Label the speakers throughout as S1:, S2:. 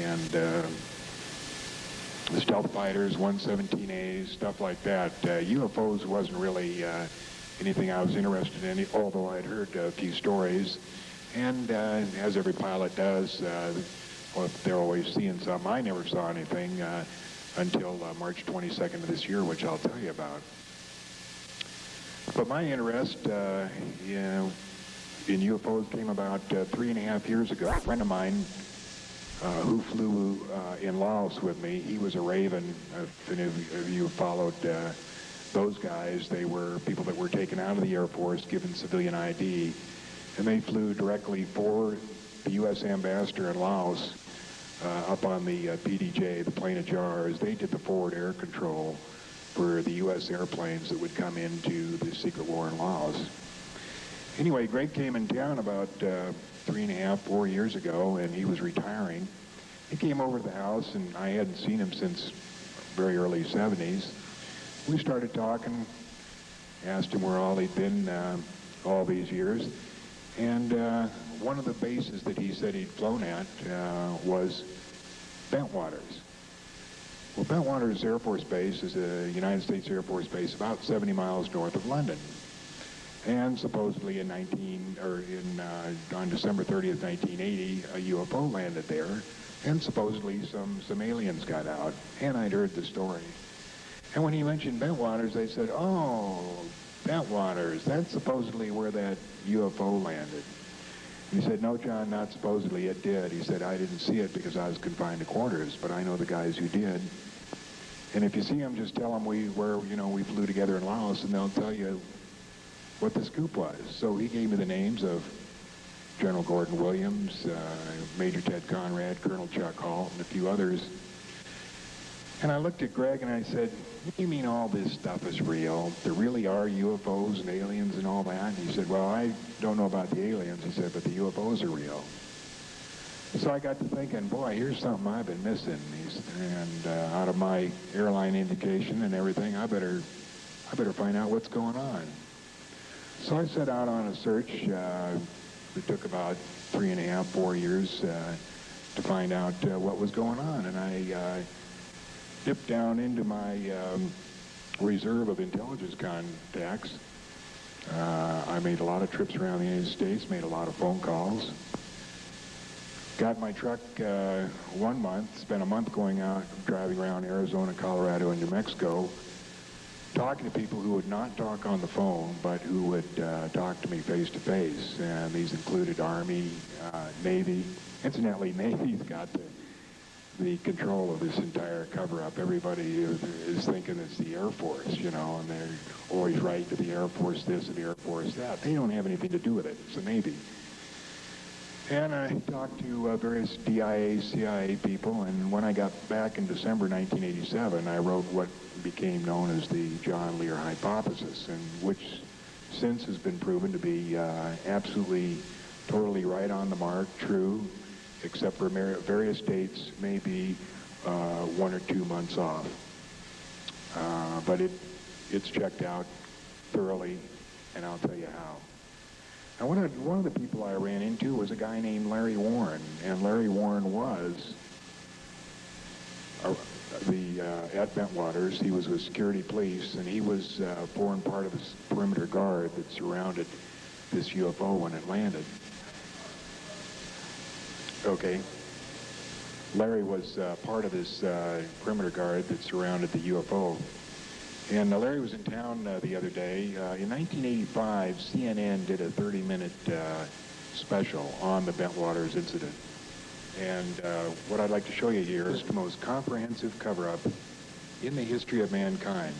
S1: and the stealth fighters, 117As, stuff like that. UFOs wasn't really anything I was interested in, although I'd heard a few stories. And as every pilot does, well, they're always seeing something. I never saw anything until March 22nd of this year, which I'll tell you about. But my interest in UFOs came about 3.5 years ago. A friend of mine who flew in Laos with me, he was a Raven. If any of you followed those guys, they were people that were taken out of the Air Force, given civilian ID, and they flew directly for the U.S. ambassador in Laos up on the PDJ, the plane of jars. They did the forward air control for the U.S. airplanes that would come into the secret war in Laos. Anyway, Greg came in town about 3.5, 4 years ago, and he was retiring. He came over to the house, and I hadn't seen him since very early 70s. We started talking, asked him where all he'd been all these years, and one of the bases that he said he'd flown at was Bentwaters. Well, Bentwaters Air Force Base is a United States Air Force Base about 70 miles north of London. And supposedly on December 30th, 1980, a UFO landed there, and supposedly some aliens got out. And I'd heard the story. And when he mentioned Bentwaters, they said, "Oh, Bentwaters, that's supposedly where that UFO landed." And he said, "No, John, not supposedly, it did." He said, "I didn't see it because I was confined to quarters, but I know the guys who did. And if you see them, just tell them we flew together in Laos, and they'll tell you what the scoop was." So he gave me the names of General Gordon Williams, Major Ted Conrad, Colonel Chuck Hall, and a few others. And I looked at Greg and I said, "You mean all this stuff is real? There really are UFOs and aliens and all that?" And he said, "Well, I don't know about the aliens," he said, "but the UFOs are real." So I got to thinking, boy, here's something I've been missing. And out of my airline indication and everything, I better find out what's going on. So I set out on a search. It took about 3.5, 4 years to find out what was going on. And I dipped down into my reserve of intelligence contacts. I made a lot of trips around the United States, made a lot of phone calls. Got my truck 1 month, spent a month going out, driving around Arizona, Colorado, and New Mexico, talking to people who would not talk on the phone, but who would talk to me face to face. And these included Army, Navy. Incidentally, Navy's got the control of this entire cover-up. Everybody is thinking it's the Air Force, and they're always right to the Air Force this and the Air Force that. They don't have anything to do with it. It's the Navy. And I talked to various DIA, CIA people, and when I got back in December 1987, I wrote what became known as the John Lear hypothesis, and which since has been proven to be absolutely, totally right on the mark, true, except for various dates, maybe 1 or 2 months off. But it's checked out thoroughly, and I'll tell you how. Now, one of the people I ran into was a guy named Larry Warren, and Larry Warren was at Bentwaters. He was with security police, and he was formed part of this perimeter guard that surrounded this UFO when it landed. Okay. Larry was part of this perimeter guard that surrounded the UFO. And Larry was in town the other day. In 1985, CNN did a 30-minute special on the Bentwaters incident. And what I'd like to show you here is the most comprehensive cover-up in the history of mankind.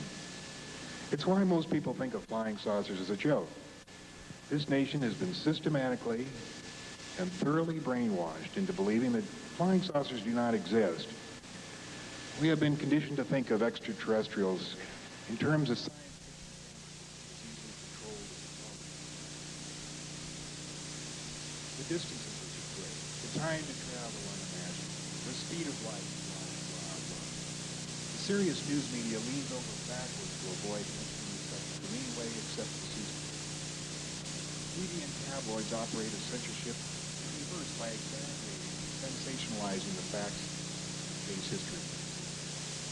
S1: It's why most people think of flying saucers as a joke. This nation has been systematically and thoroughly brainwashed into believing that flying saucers do not exist. We have been conditioned to think of extraterrestrials in terms of science. The distances are too great. The time to travel unimaginable. The speed of light. Blah, blah, blah. The serious news media leans over backwards to avoid mentioning the subject in any way except facetiously. Media and tabloids operate a censorship in reverse by exaggerating and sensationalizing the facts case history.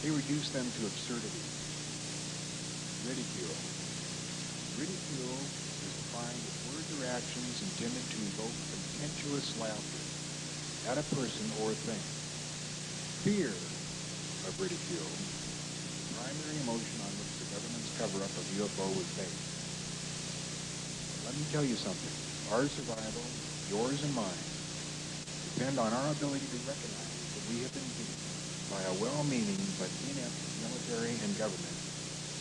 S1: They reduce them to absurdity. Ridicule. Ridicule is defined as words or actions intended to evoke contemptuous laughter at a person or thing. Fear of ridicule, the primary emotion on which the government's cover-up of UFO was based. Let me tell you something. Our survival, yours and mine, depend on our ability to recognize that we have been duped by a well-meaning but inept military and government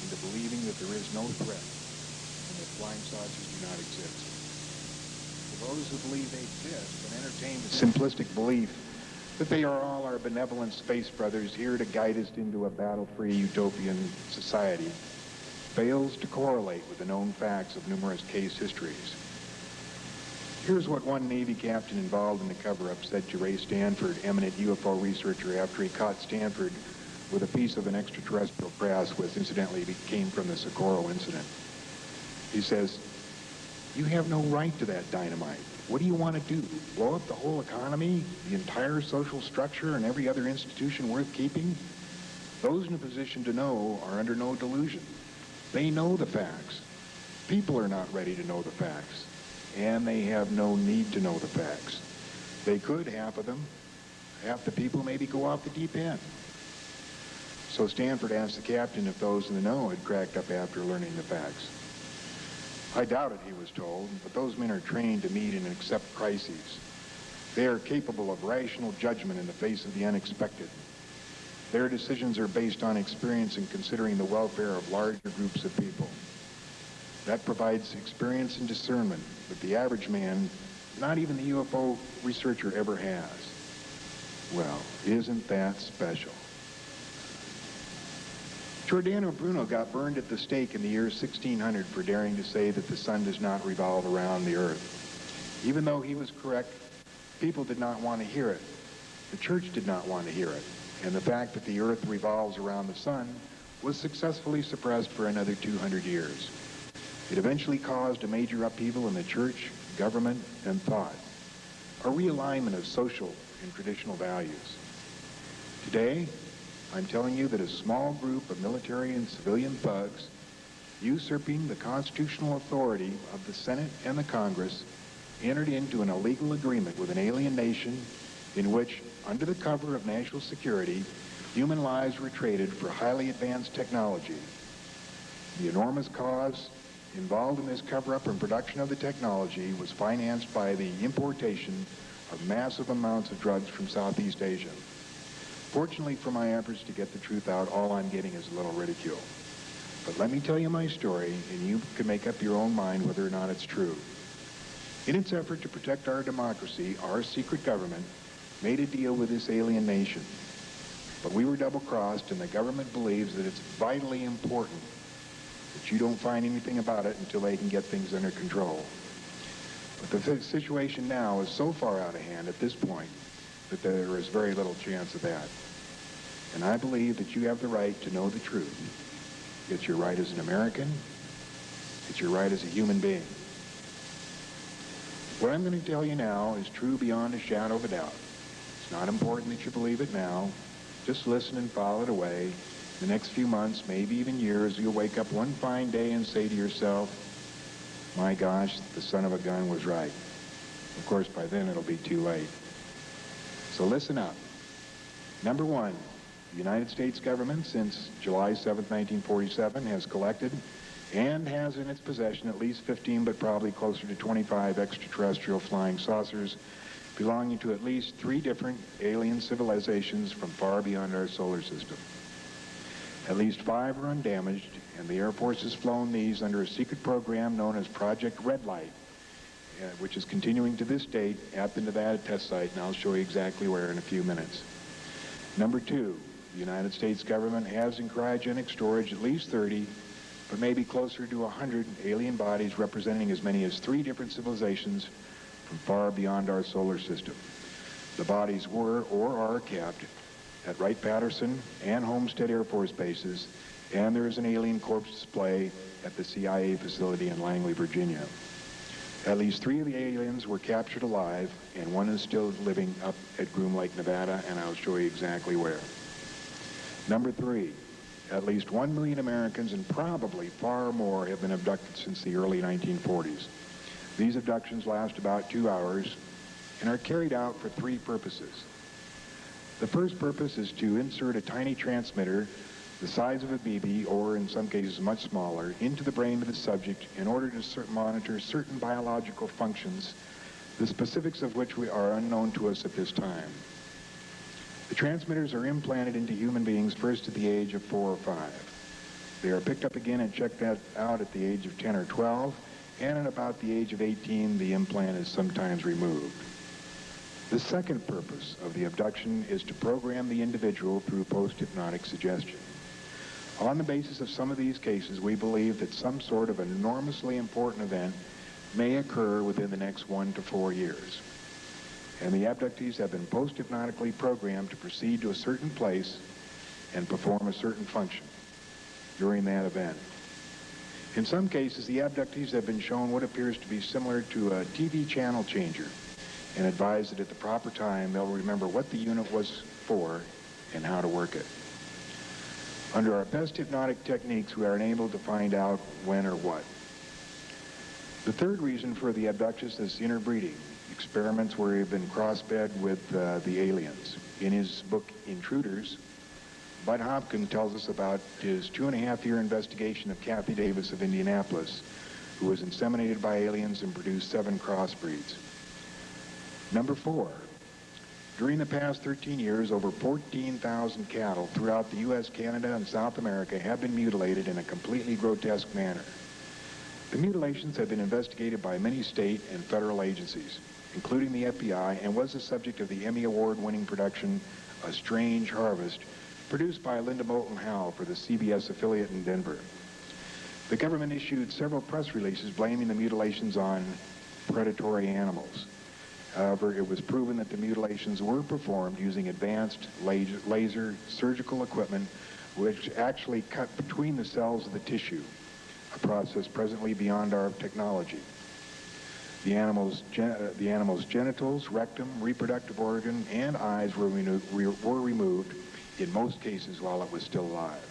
S1: into believing that there is no threat and that flying saucers do not exist. For those who believe they exist and entertain the simplistic belief that they are all our benevolent space brothers here to guide us into a battle-free utopian society, fails to correlate with the known facts of numerous case histories. Here's what one Navy captain involved in the cover-up said to Ray Stanford, eminent UFO researcher, after he caught Stanford with a piece of an extraterrestrial craft, which incidentally came from the Socorro incident. He says, "You have no right to that dynamite. What do you want to do? Blow up the whole economy, the entire social structure, and every other institution worth keeping? Those in a position to know are under no delusion. They know the facts. People are not ready to know the facts, and they have no need to know the facts. They could, half of them. Half the people maybe go off the deep end." So Stanford asked the captain if those in the know had cracked up after learning the facts. "I doubt it," he was told, "but those men are trained to meet and accept crises. They are capable of rational judgment in the face of the unexpected. Their decisions are based on experience in considering the welfare of larger groups of people. That provides experience and discernment that the average man, not even the UFO researcher, ever has." Well, isn't that special? Giordano Bruno got burned at the stake in the year 1600 for daring to say that the sun does not revolve around the earth. Even though he was correct, people did not want to hear it. The church did not want to hear it. And the fact that the earth revolves around the sun was successfully suppressed for another 200 years. It eventually caused a major upheaval in the church, government, and thought, a realignment of social and traditional values. Today, I'm telling you that a small group of military and civilian thugs, usurping the constitutional authority of the Senate and the Congress, entered into an illegal agreement with an alien nation in which, under the cover of national security, human lives were traded for highly advanced technology. The enormous cause involved in this cover-up and production of the technology was financed by the importation of massive amounts of drugs from Southeast Asia. Fortunately for my efforts to get the truth out, all I'm getting is a little ridicule. But let me tell you my story, and you can make up your own mind whether or not it's true. In its effort to protect our democracy, our secret government made a deal with this alien nation. But we were double-crossed, and the government believes that it's vitally important that you don't find anything about it until they can get things under control. But the situation now is so far out of hand at this point that there is very little chance of that. And I believe that you have the right to know the truth. It's your right as an American. It's your right as a human being. What I'm going to tell you now is true beyond a shadow of a doubt. It's not important that you believe it now. Just listen and follow it away. In the next few months, maybe even years, you'll wake up one fine day and say to yourself, "My gosh, the son of a gun was right." Of course, by then it'll be too late. So listen up. Number one, the United States government, since July 7th, 1947, has collected and has in its possession at least 15, but probably closer to 25 extraterrestrial flying saucers belonging to at least 3 different alien civilizations from far beyond our solar system. At least 5 are undamaged, and the Air Force has flown these under a secret program known as Project Red Light, which is continuing to this date at the Nevada test site, and I'll show you exactly where in a few minutes. Number 2, the United States government has in cryogenic storage at least 30, but maybe closer to 100 alien bodies representing as many as 3 different civilizations from far beyond our solar system. The bodies were or are kept at Wright-Patterson and Homestead Air Force bases, and there is an alien corpse display at the CIA facility in Langley, Virginia. At least 3 of the aliens were captured alive, and 1 is still living up at Groom Lake, Nevada, and I'll show you exactly where. Number 3, at least 1 million Americans, and probably far more, have been abducted since the early 1940s. These abductions last about 2 hours and are carried out for 3 purposes. The first purpose is to insert a tiny transmitter the size of a BB, or in some cases much smaller, into the brain of the subject in order to monitor certain biological functions, the specifics of which are unknown to us at this time. The transmitters are implanted into human beings first at the age of 4 or 5. They are picked up again and checked out at the age of 10 or 12, and at about the age of 18, the implant is sometimes removed. The second purpose of the abduction is to program the individual through post-hypnotic suggestion. On the basis of some of these cases, we believe that some sort of enormously important event may occur within the next 1 to 4 years. And the abductees have been post-hypnotically programmed to proceed to a certain place and perform a certain function during that event. In some cases, the abductees have been shown what appears to be similar to a TV channel changer and advised that at the proper time they'll remember what the unit was for and how to work it. Under our best hypnotic techniques, we are unable to find out when or what. The third reason for the abductions is interbreeding, experiments where we've been crossbred with the aliens. In his book, Intruders, Bud Hopkins tells us about his 2.5-year investigation of Kathy Davis of Indianapolis, who was inseminated by aliens and produced 7 crossbreeds. Number 4. During the past 13 years, over 14,000 cattle throughout the U.S., Canada, and South America have been mutilated in a completely grotesque manner. The mutilations have been investigated by many state and federal agencies, including the FBI, and was the subject of the Emmy Award-winning production, A Strange Harvest, produced by Linda Moulton Howe for the CBS affiliate in Denver. The government issued several press releases blaming the mutilations on predatory animals. However, it was proven that the mutilations were performed using advanced laser surgical equipment which actually cut between the cells of the tissue, a process presently beyond our technology. The animal's genitals, rectum, reproductive organ, and eyes were removed, in most cases while it was still alive.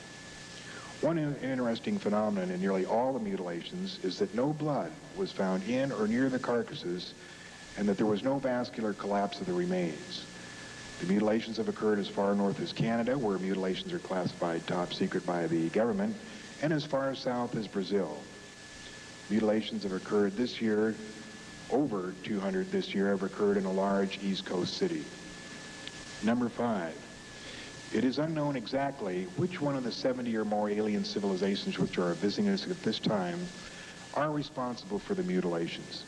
S1: One interesting phenomenon in nearly all the mutilations is that no blood was found in or near the carcasses, and that there was no vascular collapse of the remains. The mutilations have occurred as far north as Canada, where mutilations are classified top secret by the government, and as far south as Brazil. Mutilations have occurred this year, over 200 this year, have occurred in a large East Coast city. Number 5. It is unknown exactly which one of the 70 or more alien civilizations which are visiting us at this time are responsible for the mutilations.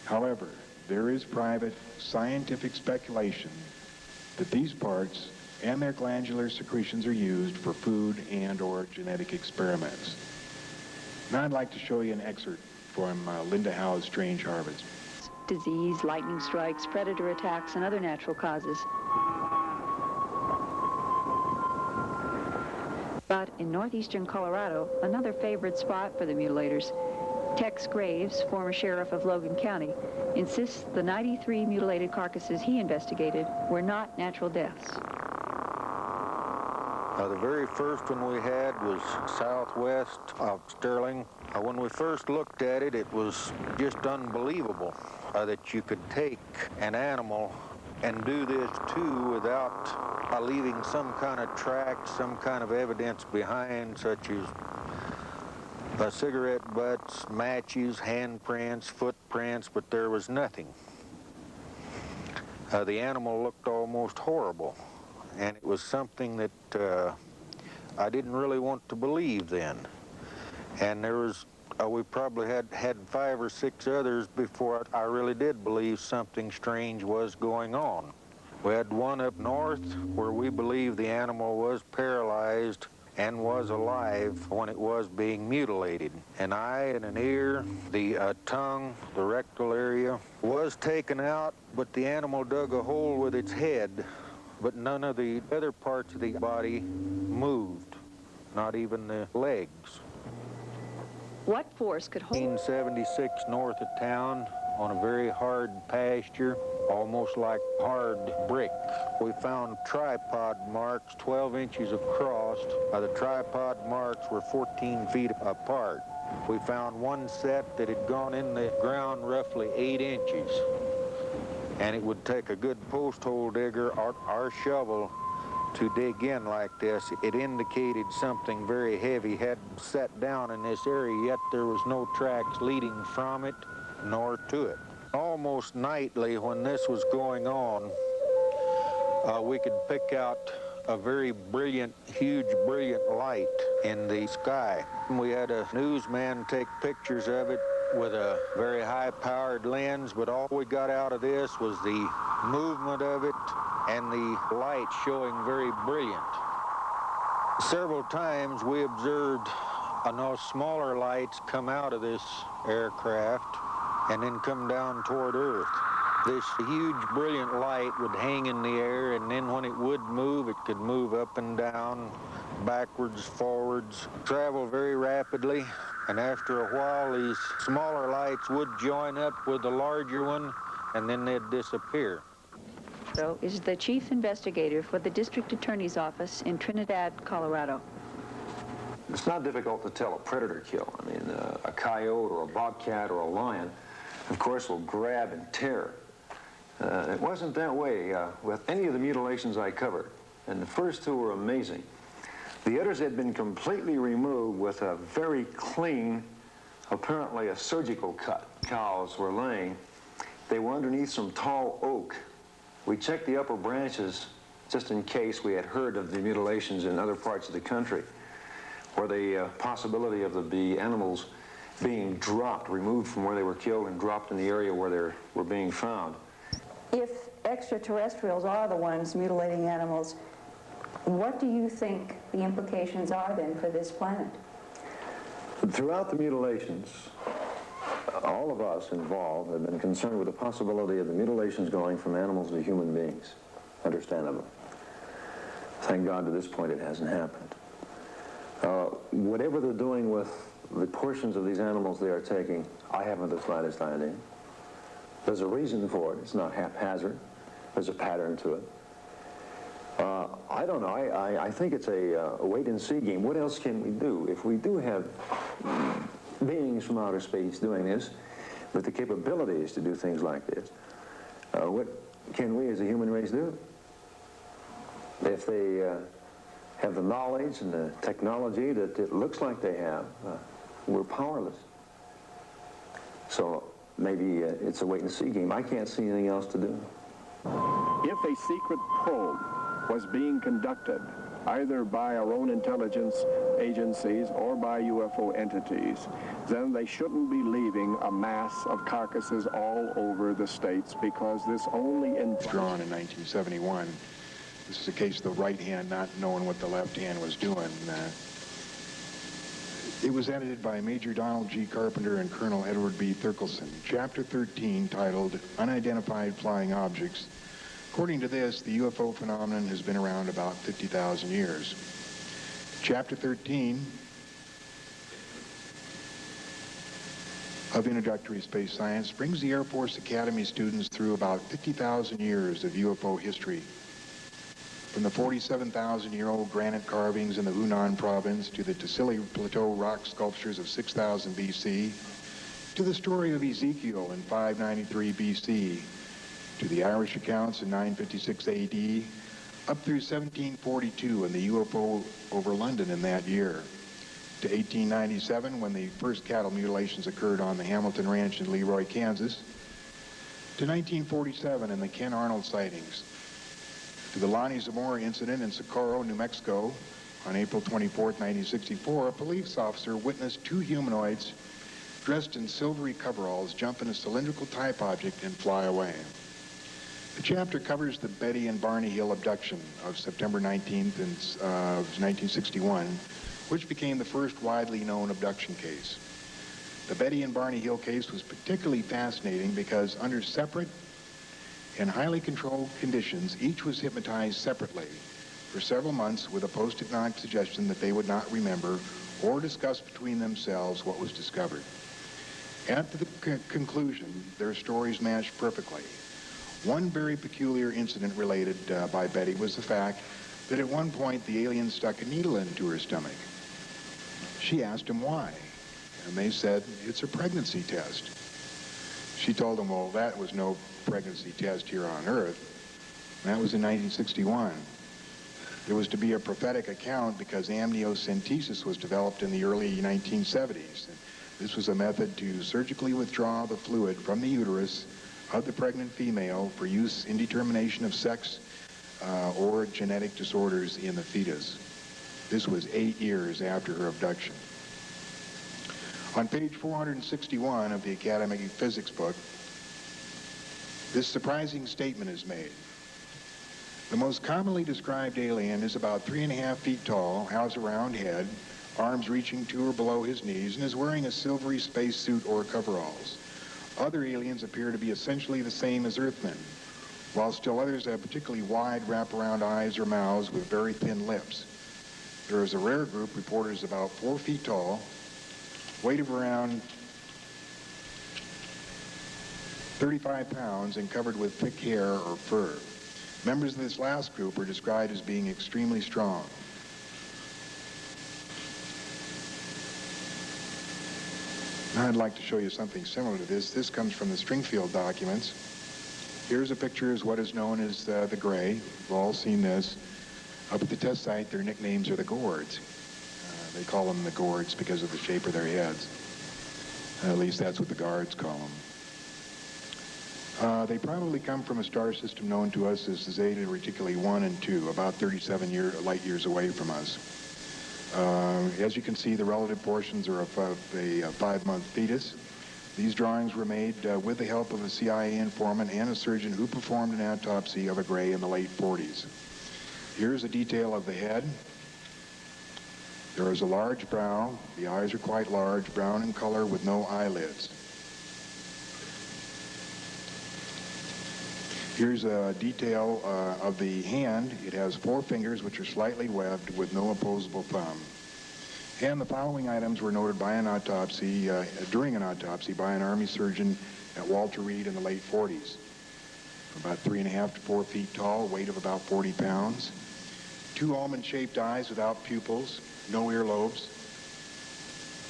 S1: However, there is private scientific speculation that these parts and their glandular secretions are used for food and or genetic experiments. Now I'd like to show you an excerpt from Linda Howe's Strange Harvest.
S2: Disease, lightning strikes, predator attacks, and other natural causes. But in northeastern Colorado, another favorite spot for the mutilators, Tex Graves, former sheriff of Logan County, insists the 93 mutilated carcasses he investigated were not natural deaths.
S3: The very first one we had was southwest of Sterling. When we first looked at it, it was just unbelievable that you could take an animal and do this too without leaving some kind of track, some kind of evidence behind, such as cigarette butts, matches, handprints, footprints, but there was nothing. The animal looked almost horrible, and it was something that I didn't really want to believe then. And there was, we probably had 5 or 6 others before I really did believe something strange was going on. We had one up north where we believe the animal was paralyzed and was alive when it was being mutilated. An eye and an ear, the tongue, the rectal area was taken out, but the animal dug a hole with its head, but none of the other parts of the body moved, not even the legs.
S2: What force could hold?
S3: 1976 north of town, on a very hard pasture, almost like hard brick. We found tripod marks 12 inches across. The tripod marks were 14 feet apart. We found one set that had gone in the ground roughly 8 inches. And it would take a good post hole digger or our shovel to dig in like this. It indicated something very heavy had set down in this area, yet there was no tracks leading from it nor to it. Almost nightly when this was going on, we could pick out a very brilliant, huge, brilliant light in the sky. We had a newsman take pictures of it with a very high-powered lens, but all we got out of this was the movement of it and the light showing very brilliant. Several times we observed smaller lights come out of this aircraft and then come down toward Earth. This huge, brilliant light would hang in the air, and then when it would move, it could move up and down, backwards, forwards, travel very rapidly. And after a while, these smaller lights would join up with the larger one, and then they'd disappear.
S2: Is the chief investigator for the district attorney's office in Trinidad, Colorado.
S4: It's not difficult to tell a predator kill. I mean, a coyote or a bobcat or a lion, of course, will grab and tear. It wasn't that way with any of the mutilations I covered, and the first two were amazing. The others had been completely removed with a very clean, apparently a surgical cut. Cows were laying. They were underneath some tall oak. We checked the upper branches just in case we had heard of the mutilations in other parts of the country, where the possibility of the animals being dropped, removed from where they were killed and dropped in the area where they were being found.
S5: If extraterrestrials are the ones mutilating animals, what do you think the implications are then for this planet?
S4: Throughout the mutilations, all of us involved have been concerned with the possibility of the mutilations going from animals to human beings, understandably. Thank God to this point it hasn't happened. Whatever they're doing with the portions of these animals they are taking, I haven't the slightest idea. There's a reason for it. It's not haphazard. There's a pattern to it. I don't know. I think it's a wait-and-see game. What else can we do? If we do have beings from outer space doing this, with the capabilities to do things like this, what can we as a human race do? If they have the knowledge and the technology that it looks like they have, we're powerless. So maybe it's a wait-and-see game. I can't see anything else to do.
S6: If a secret probe was being conducted either by our own intelligence agencies or by UFO entities, then they shouldn't be leaving a mass of carcasses all over the states, because this only
S1: drawn in 1971. This is a case of the right hand not knowing what the left hand was doing. It was edited by Major Donald G. Carpenter and Colonel Edward B. Thurkelson. Chapter 13, titled Unidentified Flying Objects. According to this, the UFO phenomenon has been around about 50,000 years. Chapter 13 of Introductory Space Science brings the Air Force Academy students through about 50,000 years of UFO history. From the 47,000-year-old granite carvings in the Hunan province to the Tassili Plateau rock sculptures of 6,000 BC, to the story of Ezekiel in 593 BC, to the Irish accounts in 956 AD, up through 1742 and the UFO over London in that year, to 1897 when the first cattle mutilations occurred on the Hamilton Ranch in Leroy, Kansas, to 1947 and the Ken Arnold sightings, to the Lonnie Zamora incident in Socorro, New Mexico. On April 24, 1964, a police officer witnessed two humanoids dressed in silvery coveralls jump in a cylindrical type object and fly away. The chapter covers the Betty and Barney Hill abduction of September 19th of 1961, which became the first widely known abduction case. The Betty and Barney Hill case was particularly fascinating because under separate and highly controlled conditions, each was hypnotized separately for several months with a post-hypnotic suggestion that they would not remember or discuss between themselves what was discovered. At the conclusion, their stories matched perfectly. One very peculiar incident related by Betty was the fact that at one point the alien stuck a needle into her stomach. She asked him why, and they said, it's a pregnancy test. She told them, well, that was no pregnancy test here on Earth. That was in 1961. There was to be a prophetic account because amniocentesis was developed in the early 1970s. This was a method to surgically withdraw the fluid from the uterus of the pregnant female for use in determination of sex or genetic disorders in the fetus. This was 8 years after her abduction. On page 461 of the Academic Physics book, this surprising statement is made. The most commonly described alien is about 3.5 feet tall, has a round head, arms reaching to or below his knees, and is wearing a silvery spacesuit or coveralls. Other aliens appear to be essentially the same as Earthmen, while still others have particularly wide wraparound eyes or mouths with very thin lips. There is a rare group reported as about 4 feet tall, weight of around 35 pounds, and covered with thick hair or fur. Members of this last group are described as being extremely strong. Now I'd like to show you something similar to this. This comes from the Stringfield documents. Here's a picture of what is known as the Gray. We've all seen this. Up at the test site, their nicknames are the Gourds. They call them the Gourds because of the shape of their heads. At least that's what the guards call them. They probably come from a star system known to us as the Zeta Reticuli 1 and 2, about 37 light years away from us. As you can see, the relative portions are of a 5-month fetus. These drawings were made with the help of a CIA informant and a surgeon who performed an autopsy of a Gray in the late 40s. Here's a detail of the head. There is a large brow. The eyes are quite large, brown in color with no eyelids. Here's a detail of the hand. It has 4 fingers which are slightly webbed with no opposable thumb. And the following items were noted by an autopsy, during an autopsy by an Army surgeon at Walter Reed in the late 40s. About 3.5 to 4 feet tall, weight of about 40 pounds. 2 almond-shaped eyes without pupils, no earlobes.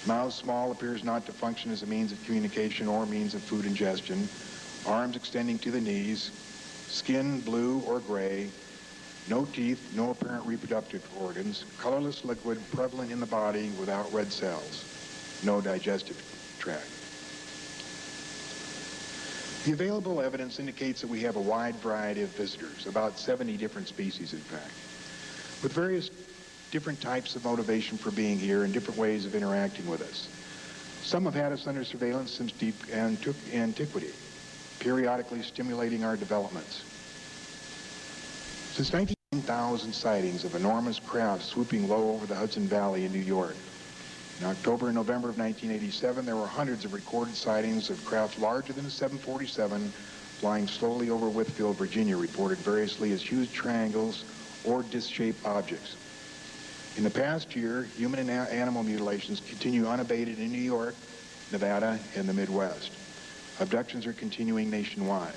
S1: Mouth small, appears not to function as a means of communication or means of food ingestion. Arms extending to the knees. Skin blue or gray, no teeth, no apparent reproductive organs, colorless liquid prevalent in the body without red cells, no digestive tract. The available evidence indicates that we have a wide variety of visitors, about 70 different species in fact, with various different types of motivation for being here and different ways of interacting with us. Some have had us under surveillance since deep antiquity, periodically stimulating our developments. Since 19,000 sightings of enormous craft swooping low over the Hudson Valley in New York. In October and November of 1987, there were hundreds of recorded sightings of craft larger than a 747 flying slowly over Whitfield, Virginia, reported variously as huge triangles or disc-shaped objects. In the past year, human and animal mutilations continue unabated in New York, Nevada, and the Midwest. Abductions are continuing nationwide.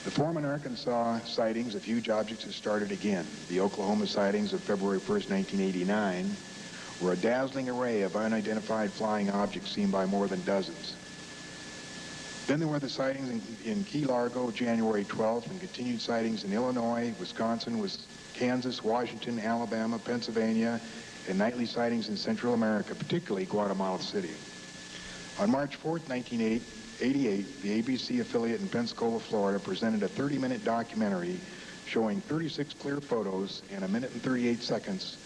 S1: The Foreman, Arkansas sightings of huge objects have started again. The Oklahoma sightings of February 1st, 1989 were a dazzling array of unidentified flying objects seen by more than dozens. Then there were the sightings in Key Largo, January 12th, and continued sightings in Illinois, Wisconsin, Kansas, Washington, Alabama, Pennsylvania, and nightly sightings in Central America, particularly Guatemala City. On March 4th, 1988, the ABC affiliate in Pensacola, Florida, presented a 30-minute documentary showing 36 clear photos and 1 minute and 38 seconds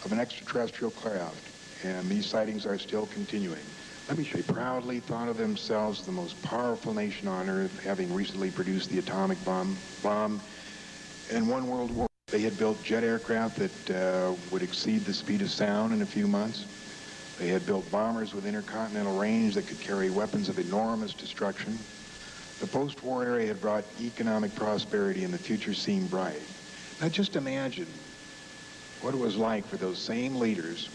S1: of an extraterrestrial craft, and these sightings are still continuing. Let me show you. Proudly thought of themselves the most powerful nation on Earth, having recently produced the atomic bomb and won World War. They had built jet aircraft that would exceed the speed of sound in a few months. They had built bombers with intercontinental range that could carry weapons of enormous destruction. The post-war era had brought economic prosperity, and the future seemed bright. Now just imagine what it was like for those same leaders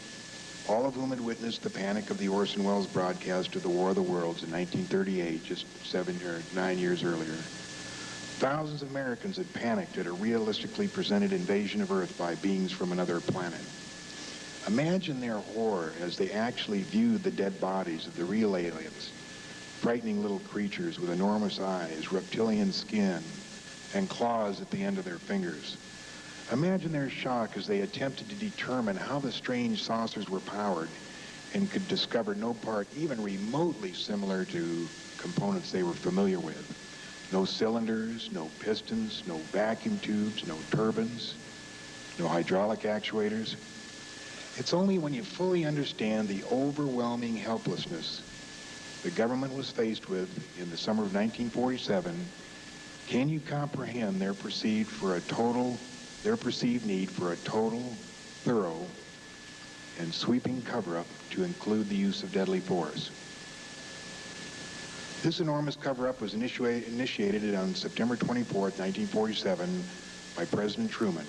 S1: all of whom had witnessed the panic of the Orson Welles broadcast of the War of the Worlds in 1938, just 7 or 9 years earlier. Thousands of Americans had panicked at a realistically presented invasion of Earth by beings from another planet. Imagine their horror as they actually viewed the dead bodies of the real aliens, frightening little creatures with enormous eyes, reptilian skin, and claws at the end of their fingers. Imagine their shock as they attempted to determine how the strange saucers were powered and could discover no part even remotely similar to components they were familiar with. No cylinders, no pistons, no vacuum tubes, no turbines, no hydraulic actuators. It's only when you fully understand the overwhelming helplessness the government was faced with in the summer of 1947 can you comprehend their perceived need for a total, thorough, and sweeping cover-up to include the use of deadly force. This enormous cover-up was initiated on September 24, 1947 by President Truman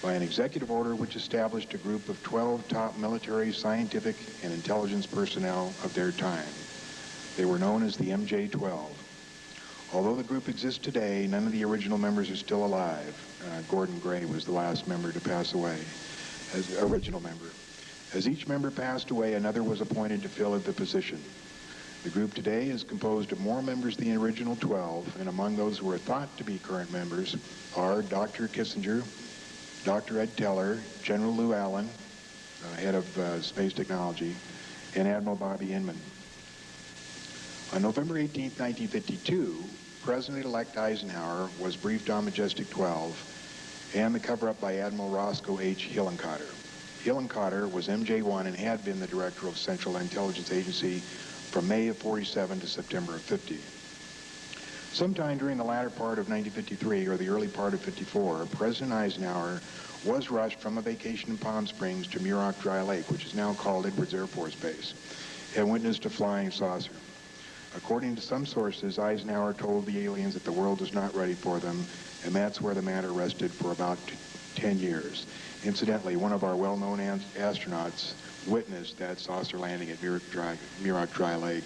S1: by an executive order which established a group of 12 top military, scientific, and intelligence personnel of their time. They were known as the MJ-12. Although the group exists today, none of the original members are still alive. Gordon Gray was the last member to pass away as original member. As each member passed away, another was appointed to fill the position. The group today is composed of more members than the original 12, and among those who are thought to be current members are Dr. Kissinger, Dr. Ed Teller, General Lou Allen, head of space technology, and Admiral Bobby Inman. On November 18, 1952, President-elect Eisenhower was briefed on Majestic 12 and the cover-up by Admiral Roscoe H. Hillenkotter. Hillenkotter was MJ-1 and had been the director of Central Intelligence Agency from May of 47 to September of 50. Sometime during the latter part of 1953 or the early part of 54, President Eisenhower was rushed from a vacation in Palm Springs to Muroc Dry Lake, which is now called Edwards Air Force Base, and witnessed a flying saucer. According to some sources, Eisenhower told the aliens that the world was not ready for them, and that's where the matter rested for about 10 years. Incidentally, one of our well-known astronauts witnessed that saucer landing at Muroc Dry Lake.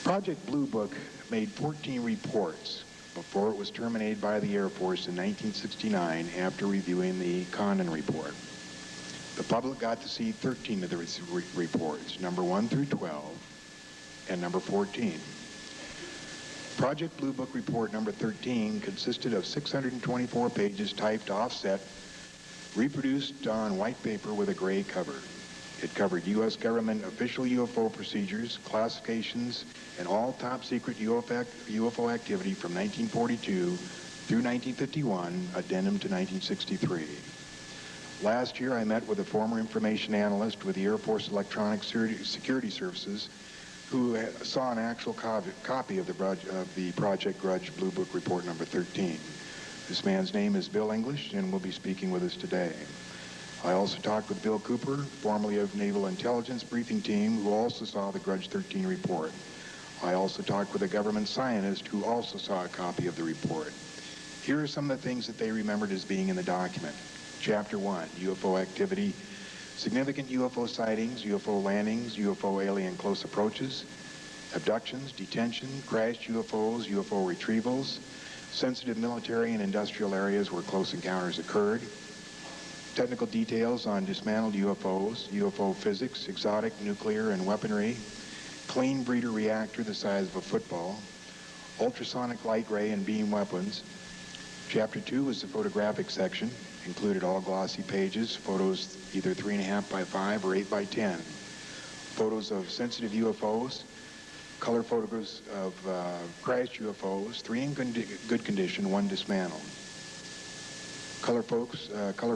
S1: Project Blue Book made 14 reports before it was terminated by the Air Force in 1969 after reviewing the Condon report. The public got to see 13 of the reports, number 1 through 12, and number 14. Project Blue Book report number 13 consisted of 624 pages typed offset, reproduced on white paper with a gray cover. It covered U.S. government official UFO procedures, classifications, and all top-secret UFO activity from 1942 through 1951, addendum to 1963. Last year, I met with a former information analyst with the Air Force Electronic Security Services who saw an actual copy of the Project Grudge Blue Book report number 13. This man's name is Bill English and will be speaking with us today. I also talked with Bill Cooper, formerly of Naval Intelligence Briefing Team, who also saw the Grudge 13 report. I also talked with a government scientist who also saw a copy of the report. Here are some of the things that they remembered as being in the document. Chapter 1, UFO activity, significant UFO sightings, UFO landings, UFO alien close approaches, abductions, detention, crashed UFOs, UFO retrievals, sensitive military and industrial areas where close encounters occurred, technical details on dismantled UFOs, UFO physics, exotic nuclear and weaponry, clean breeder reactor the size of a football, ultrasonic light ray and beam weapons. Chapter 2 was the photographic section, included all glossy pages, photos either 3.5 by 5 or 8 by 10, photos of sensitive UFOs, color photographs of crashed UFOs, 3 in good condition, 1 dismantled. Color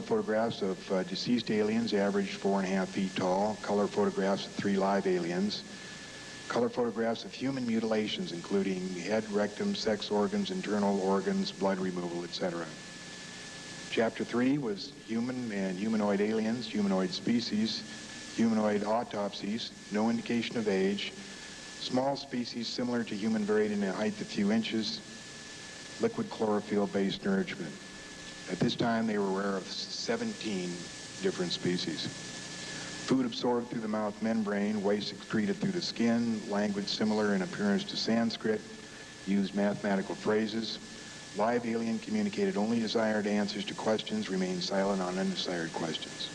S1: photographs of deceased aliens averaged 4.5 feet tall, color photographs of 3 live aliens, color photographs of human mutilations including head, rectum, sex organs, internal organs, blood removal, etc. Chapter 3 was human and humanoid aliens, humanoid species, humanoid autopsies, no indication of age, small species similar to human varied in a height of a few inches, liquid chlorophyll-based nourishment. At this time, they were aware of 17 different species. Food absorbed through the mouth membrane, waste excreted through the skin, language similar in appearance to Sanskrit, used mathematical phrases. Live alien communicated only desired answers to questions, remained silent on undesired questions.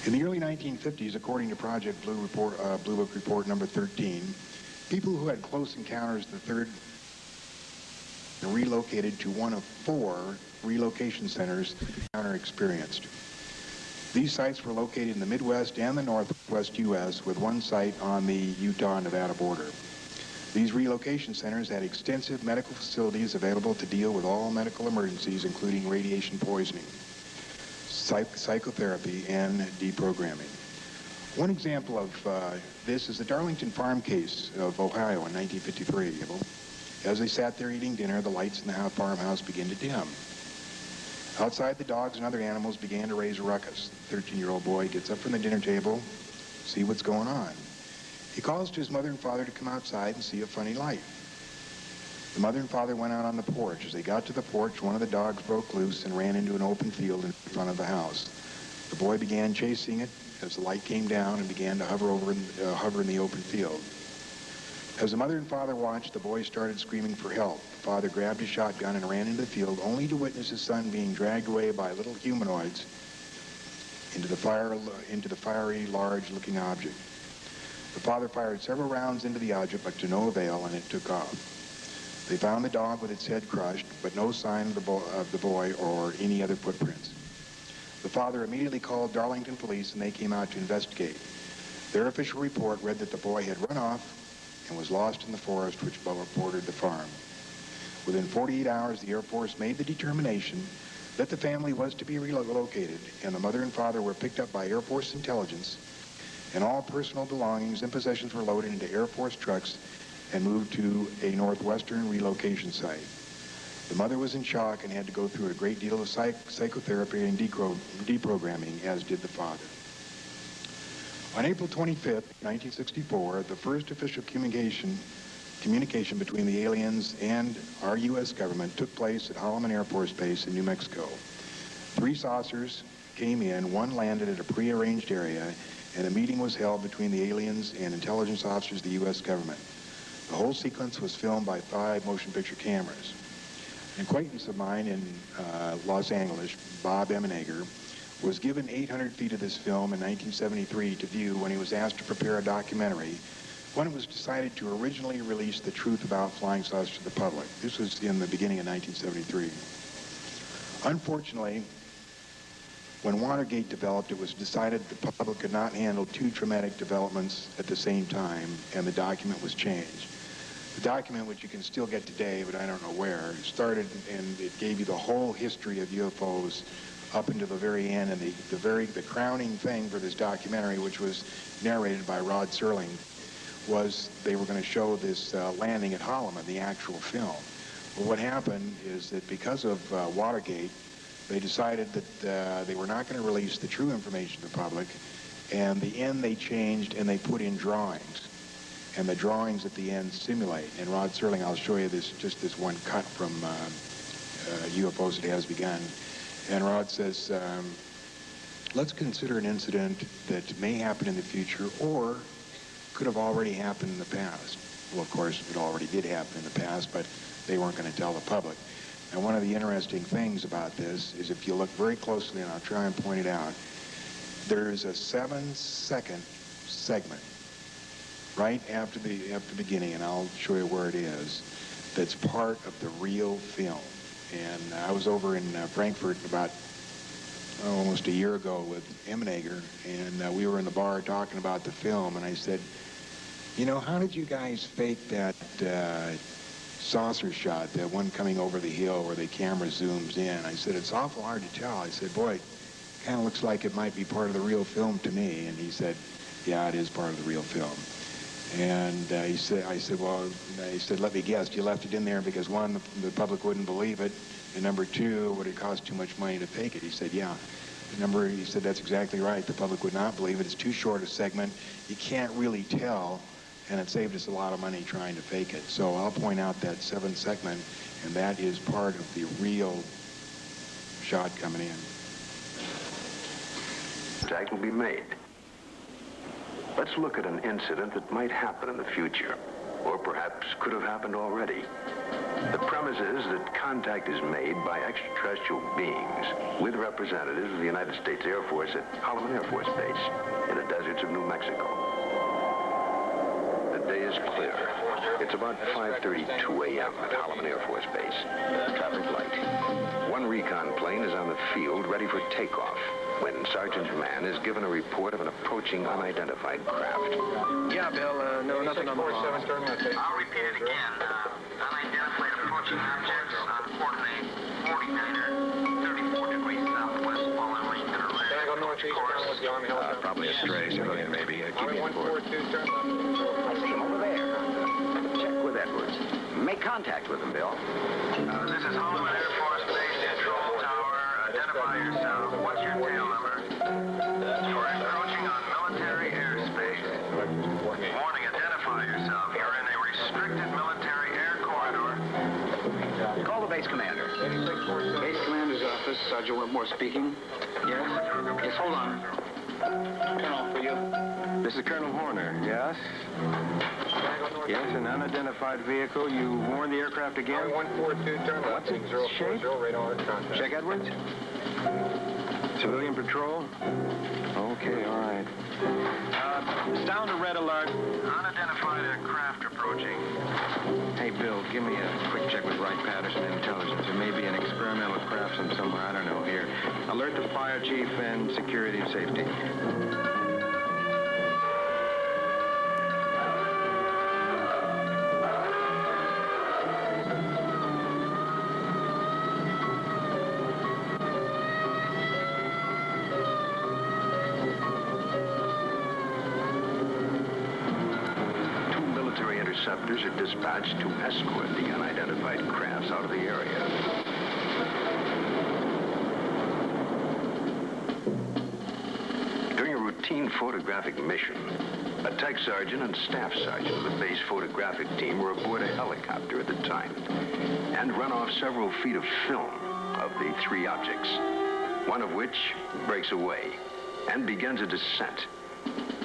S1: In the early 1950s, according to Project Blue Book Report number 13, people who had close encounters of the third relocated to one of 4 relocation centers the encounter experienced. These sites were located in the Midwest and the Northwest U.S., with one site on the Utah-Nevada border. These relocation centers had extensive medical facilities available to deal with all medical emergencies, including radiation poisoning, psychotherapy, and deprogramming. One example of this is the Darlington Farm case of Ohio in 1953. As they sat there eating dinner, the lights in the farmhouse began to dim. Outside, the dogs and other animals began to raise a ruckus. The 13-year-old boy gets up from the dinner table, see what's going on. He calls to his mother and father to come outside and see a funny light. The mother and father went out on the porch. As they got to the porch, one of the dogs broke loose and ran into an open field in front of the house. The boy began chasing it as the light came down and began to hover in the open field. As the mother and father watched, the boy started screaming for help. The father grabbed his shotgun and ran into the field, only to witness his son being dragged away by little humanoids into the fiery, large-looking object. The father fired several rounds into the object, but to no avail, and it took off. They found the dog with its head crushed, but no sign of the boy or any other footprints. The father immediately called Darlington police, and they came out to investigate. Their official report read that the boy had run off and was lost in the forest which bordered the farm. Within 48 hours, the Air Force made the determination that the family was to be relocated, and the mother and father were picked up by Air Force intelligence, and all personal belongings and possessions were loaded into Air Force trucks and moved to a northwestern relocation site. The mother was in shock and had to go through a great deal of psychotherapy and deprogramming, as did the father. On April 25th, 1964, the first official communication between the aliens and our U.S. government took place at Holloman Air Force Base in New Mexico. 3 saucers came in, 1 landed at a prearranged area, and a meeting was held between the aliens and intelligence officers of the U.S. government. The whole sequence was filmed by 5 motion picture cameras. An acquaintance of mine in Los Angeles, Bob Emenager, was given 800 feet of this film in 1973 to view when he was asked to prepare a documentary when it was decided to originally release the truth about flying saucers to the public. This was in the beginning of 1973. Unfortunately, when Watergate developed, it was decided the public could not handle 2 traumatic developments at the same time, and the document was changed. The document, which you can still get today, but I don't know where, started and it gave you the whole history of UFOs up until the very end, and the crowning thing for this documentary, which was narrated by Rod Serling, was they were going to show this landing at Holloman, the actual film. Well, what happened is that because of Watergate, they decided that they were not going to release the true information to the public, and the end they changed and they put in drawings. And the drawings at the end simulate. And Rod Serling, I'll show you this one cut from UFOs It Has Begun. And Rod says, let's consider an incident that may happen in the future or could have already happened in the past. Well, of course, it already did happen in the past, but they weren't going to tell the public. And one of the interesting things about this is if you look very closely, and I'll try and point it out, there's a 7-second segment right after the beginning, and I'll show you where it is, that's part of the real film. And I was over in Frankfurt about almost a year ago with Emenager, and we were in the bar talking about the film, and I said, you know, how did you guys fake that saucer shot, that one coming over the hill where the camera zooms in? I said, it's awful hard to tell. I said, boy, it kind of looks like it might be part of the real film to me. And he said, yeah, it is part of the real film. And I said, let me guess, you left it in there because 1, the public wouldn't believe it, and number 2, would it cost too much money to fake it? He said, yeah. He said, that's exactly right. The public would not believe it. It's too short a segment. You can't really tell, and it saved us a lot of money trying to fake it. So I'll point out that 7th segment, and that is part of the real shot coming in.
S7: contact will be made. Let's look at an incident that might happen in the future, or perhaps could have happened already. The premise is that contact is made by extraterrestrial beings with representatives of the United States Air Force at Holloman Air Force Base in the deserts of New Mexico. The day is clear. It's about 5:32 a.m. at Holloman Air Force Base. Traffic light. One recon plane is on the field ready for takeoff when Sergeant Mann is given a report of an approaching unidentified craft.
S6: Yeah, Bill, no, nothing on the law.
S8: I'll repeat it again. Unidentified approaching objects on coordinate 49er, 34 degrees southwest, following range to the left.
S9: Can I go northeast down with the Army helicopter?
S7: Probably a stray civilian, maybe. Keep me informed.
S9: 142, turn left.
S10: I see him over there. Check with Edwards. Make contact with him, Bill.
S8: This is Hollywood Air Force Base Control Tower. Identify yourself. What's your tail number? You're encroaching on military airspace. Warning, identify yourself. You're in a restricted military air corridor.
S10: Call the base commander.
S9: Base Commander's office, Sergeant Whitmore speaking. Yes? Yes, hold on. Colonel, for you.
S6: This is Colonel Horner, yes? Yes, an unidentified vehicle. You warned the aircraft again?
S9: 142, turn left.
S6: What's its shape?
S9: Radar contact.
S6: Check Edwards. Civilian patrol? Okay, all right. Sound a red alert.
S8: Unidentified aircraft approaching.
S6: Hey, Bill, give me a quick check with Wright Patterson Intelligence. There may be an experimental craft from somewhere, I don't know, here. Alert the fire chief and security and safety.
S7: Interceptors are dispatched to escort the unidentified crafts out of the area. During a routine photographic mission, a tech sergeant and staff sergeant of the base photographic team were aboard a helicopter at the time and run off several feet of film of the three objects, one of which breaks away and begins a descent.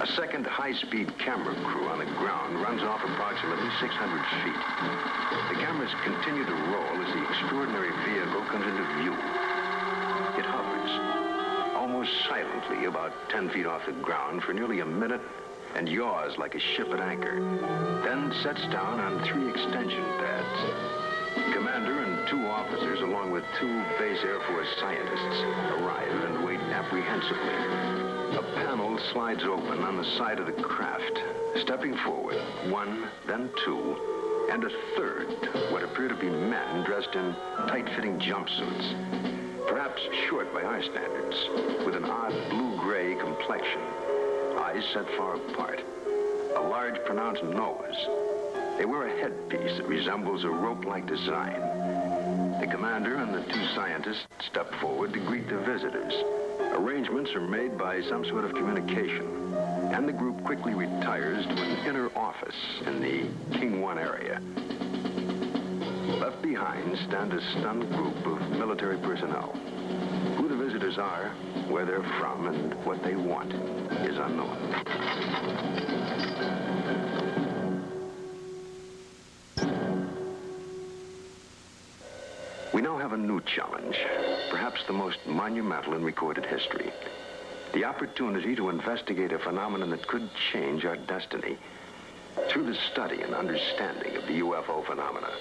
S7: A second high-speed camera crew on the ground runs off approximately 600 feet. The cameras continue to roll as the extraordinary vehicle comes into view. It hovers, almost silently, about 10 feet off the ground for nearly a minute and yaws like a ship at anchor, then sets down on 3 extension pads. The commander and 2 officers, along with 2 base Air Force scientists, arrive and wait apprehensively. A panel slides open on the side of the craft. Stepping forward, 1, then 2, and a third, what appear to be men dressed in tight-fitting jumpsuits. Perhaps short by our standards, with an odd blue-gray complexion, eyes set far apart, a large pronounced nose. They wear a headpiece that resembles a rope-like design. The commander and the 2 scientists step forward to greet the visitors. Arrangements are made by some sort of communication, and the group quickly retires to an inner office in the King 1 area. Left behind stand a stunned group of military personnel. Who the visitors are, where they're from, and what they want is unknown. We now have a new challenge, perhaps the most monumental in recorded history. The opportunity to investigate a phenomenon that could change our destiny. Through the study and understanding of the UFO phenomena,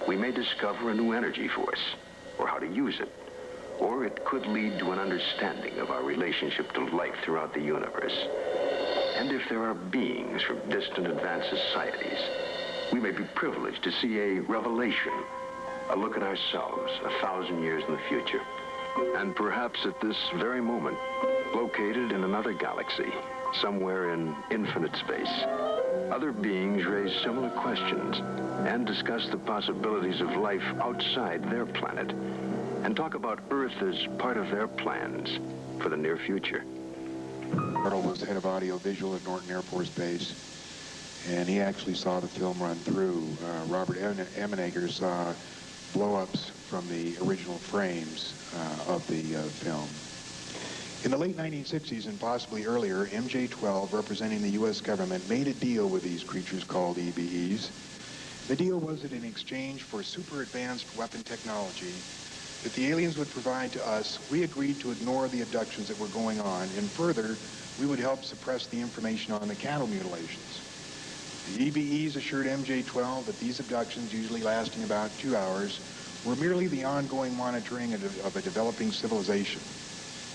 S7: we may discover a new energy force, or how to use it. Or it could lead to an understanding of our relationship to life throughout the universe. And if there are beings from distant advanced societies, we may be privileged to see a revelation, a look at ourselves 1,000 years in the future. And perhaps at this very moment, located in another galaxy, somewhere in infinite space, other beings raise similar questions and discuss the possibilities of life outside their planet and talk about Earth as part of their plans for the near future.
S1: Arnold was head of audio-visual at Norton Air Force Base, and he actually saw the film run through. Robert Emenager saw blow-ups from the original frames of the film. In the late 1960s and possibly earlier, MJ-12, representing the U.S. government, made a deal with these creatures called EBEs. The deal was that in exchange for super advanced weapon technology that the aliens would provide to us, we agreed to ignore the abductions that were going on, and further, we would help suppress the information on the cattle mutilations. The EBEs assured MJ-12 that these abductions, usually lasting about 2 hours, were merely the ongoing monitoring of a developing civilization.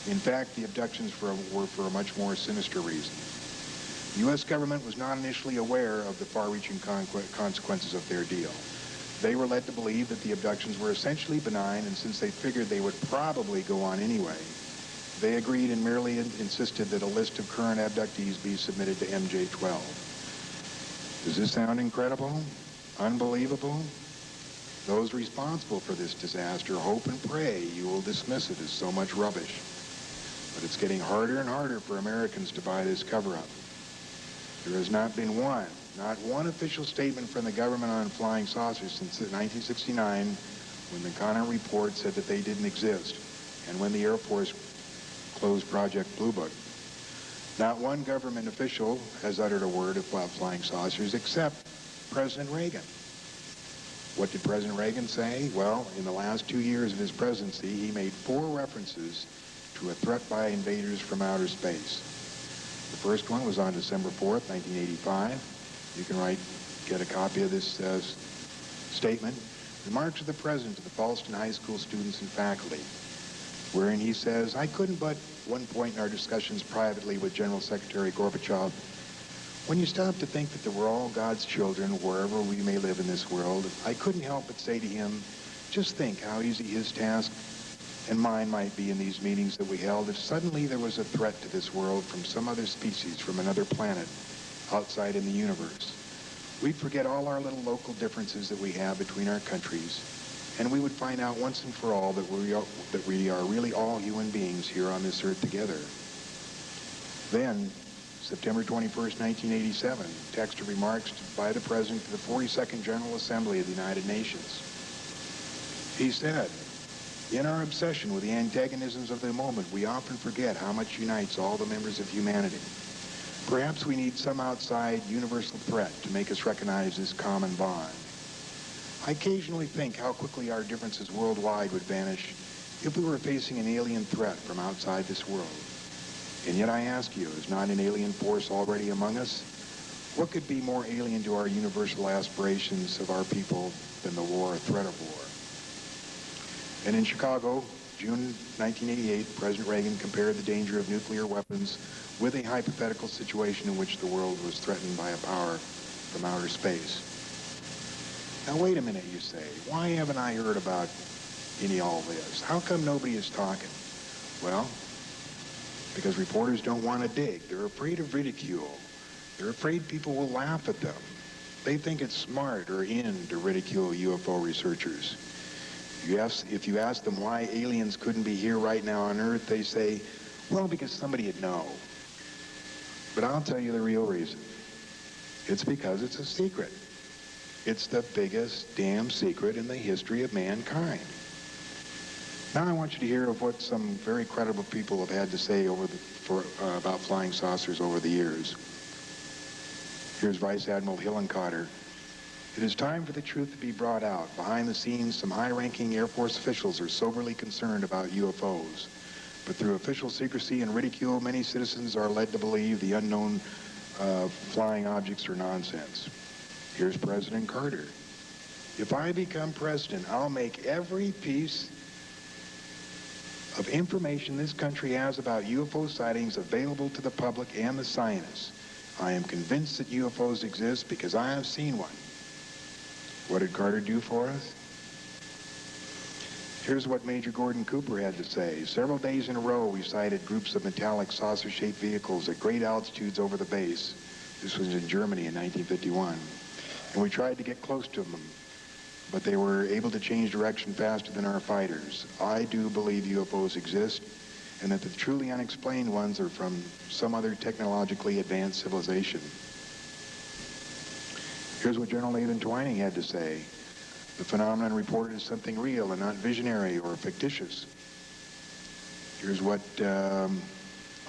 S1: In fact, the abductions were for a much more sinister reason. The U.S. government was not initially aware of the far-reaching consequences of their deal. They were led to believe that the abductions were essentially benign, and since they figured they would probably go on anyway, they agreed and merely insisted that a list of current abductees be submitted to MJ-12. Does this sound incredible? Unbelievable? Those responsible for this disaster hope and pray you will dismiss it as so much rubbish. But it's getting harder and harder for Americans to buy this cover-up. There has not been not one official statement from the government on flying saucers since 1969, when the Connor report said that they didn't exist, and when the Air Force closed Project Blue Book. Not one government official has uttered a word about flying saucers except President Reagan. What did President Reagan say? Well, in the last 2 years of his presidency, he made 4 references to a threat by invaders from outer space. The first one was on December 4th, 1985. You can get a copy of this statement. Remarks of the President to the Falston High School students and faculty, wherein he says, I couldn't but, one point in our discussions privately with General Secretary Gorbachev, when you stop to think that we're all God's children wherever we may live in this world, I couldn't help but say to him, just think how easy his task and mine might be in these meetings that we held if suddenly there was a threat to this world from some other species, from another planet, outside in the universe. We'd forget all our little local differences that we have between our countries, and we would find out once and for all that we are really all human beings here on this earth together. Then, September 21st, 1987, text of remarks by the President to the 42nd General Assembly of the United Nations. He said, in our obsession with the antagonisms of the moment, we often forget how much unites all the members of humanity. Perhaps we need some outside universal threat to make us recognize this common bond. I occasionally think how quickly our differences worldwide would vanish if we were facing an alien threat from outside this world. And yet I ask you, is not an alien force already among us? What could be more alien to our universal aspirations of our people than the war or threat of war? And in Chicago, June 1988, President Reagan compared the danger of nuclear weapons with a hypothetical situation in which the world was threatened by a power from outer space. Now wait a minute, you say. Why haven't I heard about all this? How come nobody is talking? Well, because reporters don't want to dig. They're afraid of ridicule. They're afraid people will laugh at them. They think it's smart or in to ridicule UFO researchers. If you ask them why aliens couldn't be here right now on Earth, they say, well, because somebody would know. But I'll tell you the real reason. It's because it's a secret. It's the biggest damn secret in the history of mankind. Now I want you to hear of what some very credible people have had to say about flying saucers over the years. Here's Vice Admiral Hillenkotter. It is time for the truth to be brought out. Behind the scenes, some high-ranking Air Force officials are soberly concerned about UFOs. But through official secrecy and ridicule, many citizens are led to believe the unknown flying objects are nonsense. Here's President Carter. If I become president, I'll make every piece of information this country has about UFO sightings available to the public and the scientists. I am convinced that UFOs exist because I have seen one. What did Carter do for us? Here's what Major Gordon Cooper had to say. Several days in a row, we sighted groups of metallic saucer-shaped vehicles at great altitudes over the base. This was in Germany in 1951. And we tried to get close to them, but they were able to change direction faster than our fighters. I do believe UFOs exist, and that the truly unexplained ones are from some other technologically advanced civilization. Here's what General Nathan Twining had to say. The phenomenon reported is something real and not visionary or fictitious. Here's what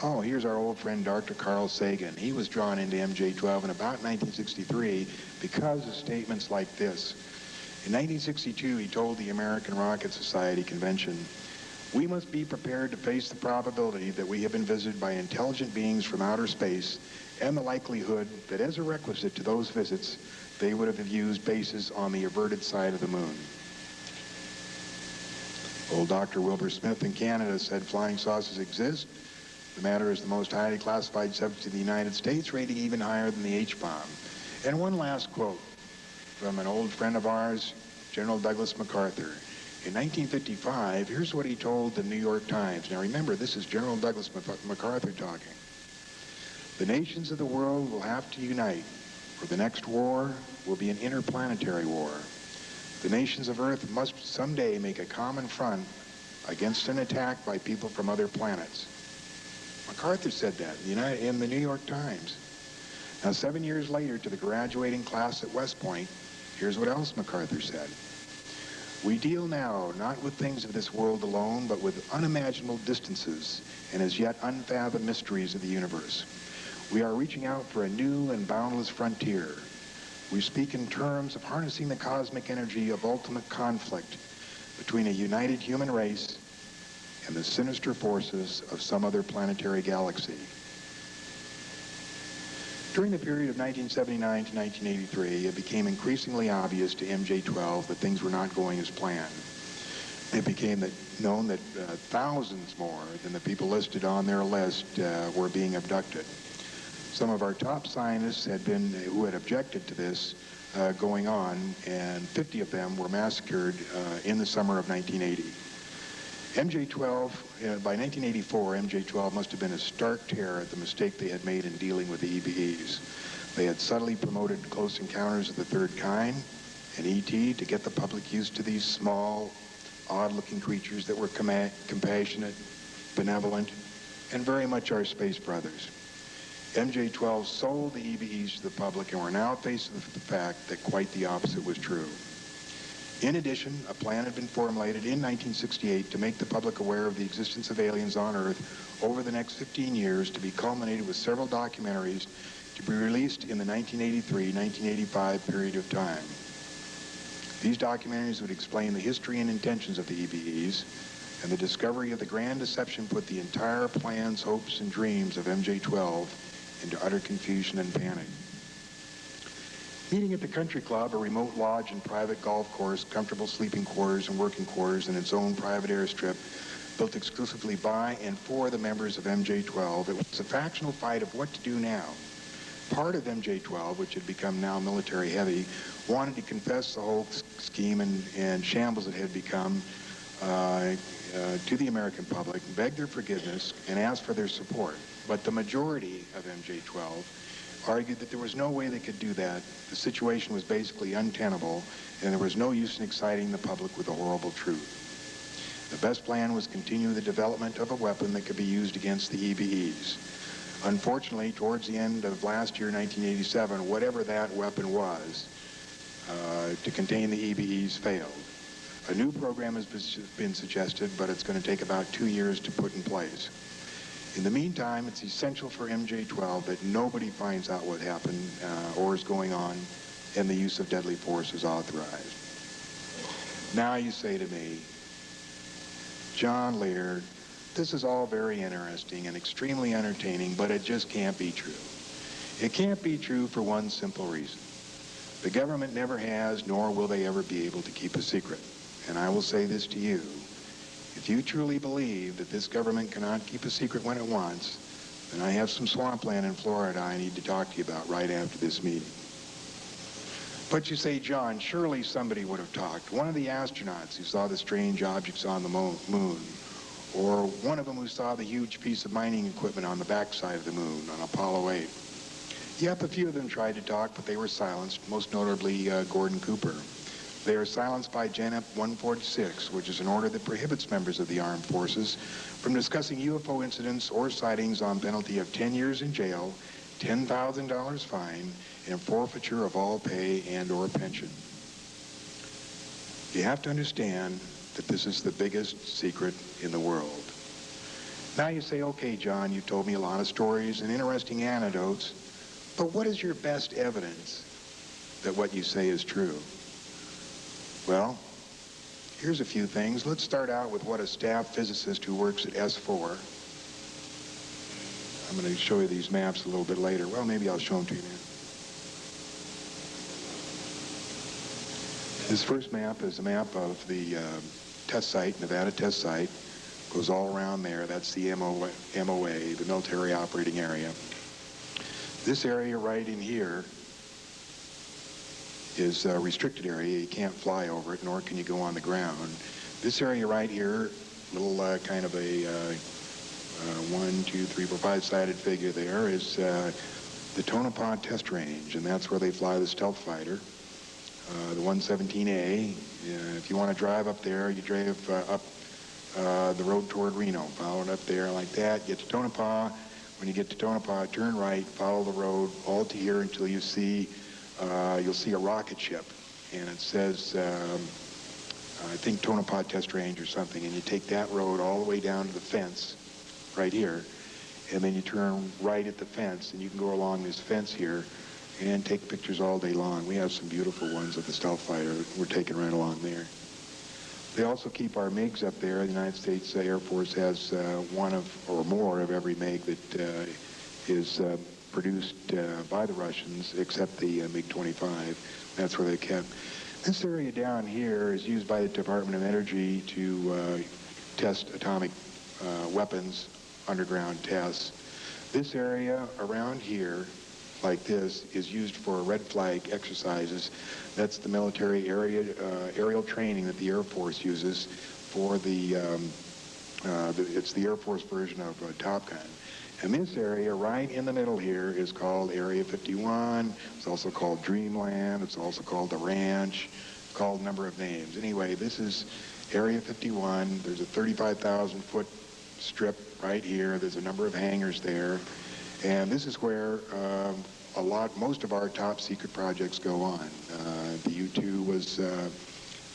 S1: Oh, here's our old friend Dr. Carl Sagan. He was drawn into MJ-12 in about 1963 because of statements like this. In 1962, he told the American Rocket Society convention, "We must be prepared to face the probability that we have been visited by intelligent beings from outer space and the likelihood that as a requisite to those visits, they would have used bases on the averted side of the moon." Old Dr. Wilbur Smith in Canada said flying saucers exist. The matter is the most highly classified subject in the United States, rating even higher than the H-bomb. And one last quote from an old friend of ours, General Douglas MacArthur. In 1955, here's what he told the New York Times. Now remember, this is General Douglas MacArthur talking. "The nations of the world will have to unite, for the next war will be an interplanetary war. The nations of Earth must someday make a common front against an attack by people from other planets." MacArthur said that in the New York Times. Now, 7 years later, to the graduating class at West Point, here's what else MacArthur said. "We deal now not with things of this world alone, but with unimaginable distances and as yet unfathomed mysteries of the universe. We are reaching out for a new and boundless frontier. We speak in terms of harnessing the cosmic energy of ultimate conflict between a united human race and the sinister forces of some other planetary galaxy." During the period of 1979 to 1983, it became increasingly obvious to MJ-12 that things were not going as planned. It became known that thousands more than the people listed on their list were being abducted. Some of our top scientists who had objected to this going on, and 50 of them were massacred in the summer of 1980. MJ-12, by 1984, MJ-12 must have been a stark terror at the mistake they had made in dealing with the EBEs. They had subtly promoted Close Encounters of the Third Kind and ET to get the public used to these small, odd-looking creatures that were compassionate, benevolent, and very much our space brothers. MJ-12 sold the EBEs to the public, and we're now faced with the fact that quite the opposite was true. In addition, a plan had been formulated in 1968 to make the public aware of the existence of aliens on Earth over the next 15 years, to be culminated with several documentaries to be released in the 1983-1985 period of time. These documentaries would explain the history and intentions of the EBEs, and the discovery of the grand deception put the entire plans, hopes, and dreams of MJ-12 into utter confusion and panic. Meeting at the country club, a remote lodge and private golf course, comfortable sleeping quarters and working quarters, and its own private airstrip built exclusively by and for the members of MJ-12. It was a factional fight of what to do now. Part of MJ-12, which had become now military heavy, wanted to confess the whole scheme and shambles it had become to the American public, beg their forgiveness, and ask for their support. But the majority of MJ-12 argued that there was no way they could do that. The situation was basically untenable, and there was no use in exciting the public with the horrible truth. The best plan was to continue the development of a weapon that could be used against the EBEs. Unfortunately, towards the end of last year, 1987, whatever that weapon was to contain the EBEs failed. A new program has been suggested, but it's going to take about 2 years to put in place. In the meantime, it's essential for MJ-12 that nobody finds out what happened or is going on, and the use of deadly force is authorized. Now you say to me, "John Lear, this is all very interesting and extremely entertaining, but it just can't be true." It can't be true for one simple reason. The government never has, nor will they ever be able to keep a secret. And I will say this to you. If you truly believe that this government cannot keep a secret when it wants, then I have some swampland in Florida I need to talk to you about right after this meeting. But you say, "John, surely somebody would have talked. One of the astronauts who saw the strange objects on the moon, or one of them who saw the huge piece of mining equipment on the backside of the moon on Apollo 8. Yep, a few of them tried to talk, but they were silenced, most notably Gordon Cooper. They are silenced by JANEP 146, which is an order that prohibits members of the armed forces from discussing UFO incidents or sightings on penalty of 10 years in jail, $10,000 fine, and forfeiture of all pay and or pension. You have to understand that this is the biggest secret in the world. Now you say, okay, John, you told me a lot of stories and interesting anecdotes, but what is your best evidence that what you say is true? Well, here's a few things. Let's start out with what a staff physicist who works at S4. I'm going to show you these maps a little bit later. Well, maybe I'll show them to you now. This first map is a map of the test site, Nevada test site. Goes all around there. That's the MOA, the military operating area. This area right in here is a restricted area. You can't fly over it, nor can you go on the ground. This area right here, little kind of a 1, 2, 3, 4, 5-sided figure there, is the Tonopah test range, and that's where they fly the stealth fighter, the 117A. If you want to drive up there, you drive up the road toward Reno, follow it up there like that, get to Tonopah. When you get to Tonopah, turn right, follow the road all to here until you see, you'll see a rocket ship, and it says, I think Tonopah Test Range or something, and you take that road all the way down to the fence right here, and then you turn right at the fence, and you can go along this fence here and take pictures all day long. We have some beautiful ones of the stealth fighter that we're taking right along there. They also keep our MiGs up there. The United States Air Force has one of, or more of every MiG that is produced by the Russians, except the MiG-25. That's where they kept. This area down here is used by the Department of Energy to test atomic weapons, underground tests. This area around here, like this, is used for red flag exercises. That's the military aerial training that the Air Force uses for it's the Air Force version of Top Gun. And this area right in the middle here is called Area 51. It's also called Dreamland. It's also called the Ranch. It's called a number of names. Anyway, this is Area 51. There's a 35,000-foot strip right here. There's a number of hangars there. And this is where most of our top secret projects go on. The U-2 was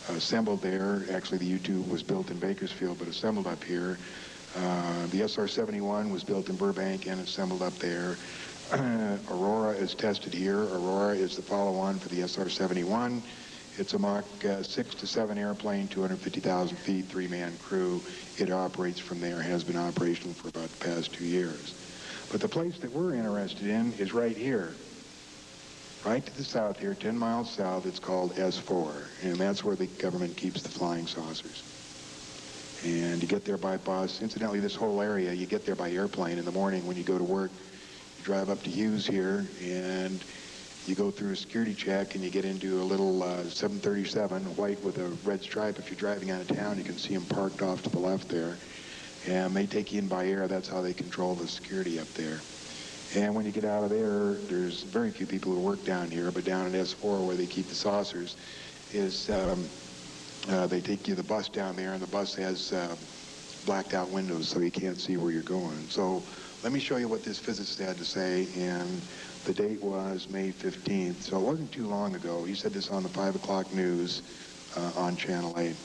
S1: assembled there. Actually, the U-2 was built in Bakersfield, but assembled up here. The SR-71 was built in Burbank and assembled up there. Aurora is tested here. Aurora is the follow-on for the SR-71. It's a Mach 6 to 7 airplane, 250,000 feet, 3-man crew. It operates from there, has been operational for about the past 2 years. But the place that we're interested in is right here. Right to the south here, 10 miles south, it's called S4. And that's where the government keeps the flying saucers. And you get there by bus. Incidentally, this whole area, you get there by airplane in the morning when you go to work. You drive up to Hughes here, and you go through a security check, and you get into a little 737, white with a red stripe. If you're driving out of town, you can see them parked off to the left there. And they take you in by air. That's how they control the security up there. And when you get out of there, there's very few people who work down here, but down at S4 where they keep the saucers is they take you the bus down there, and the bus has blacked out windows so you can't see where you're going. So let me show you what this physicist had to say, and the date was May 15th, so it wasn't too long ago. He said this on the 5 o'clock news on Channel 8.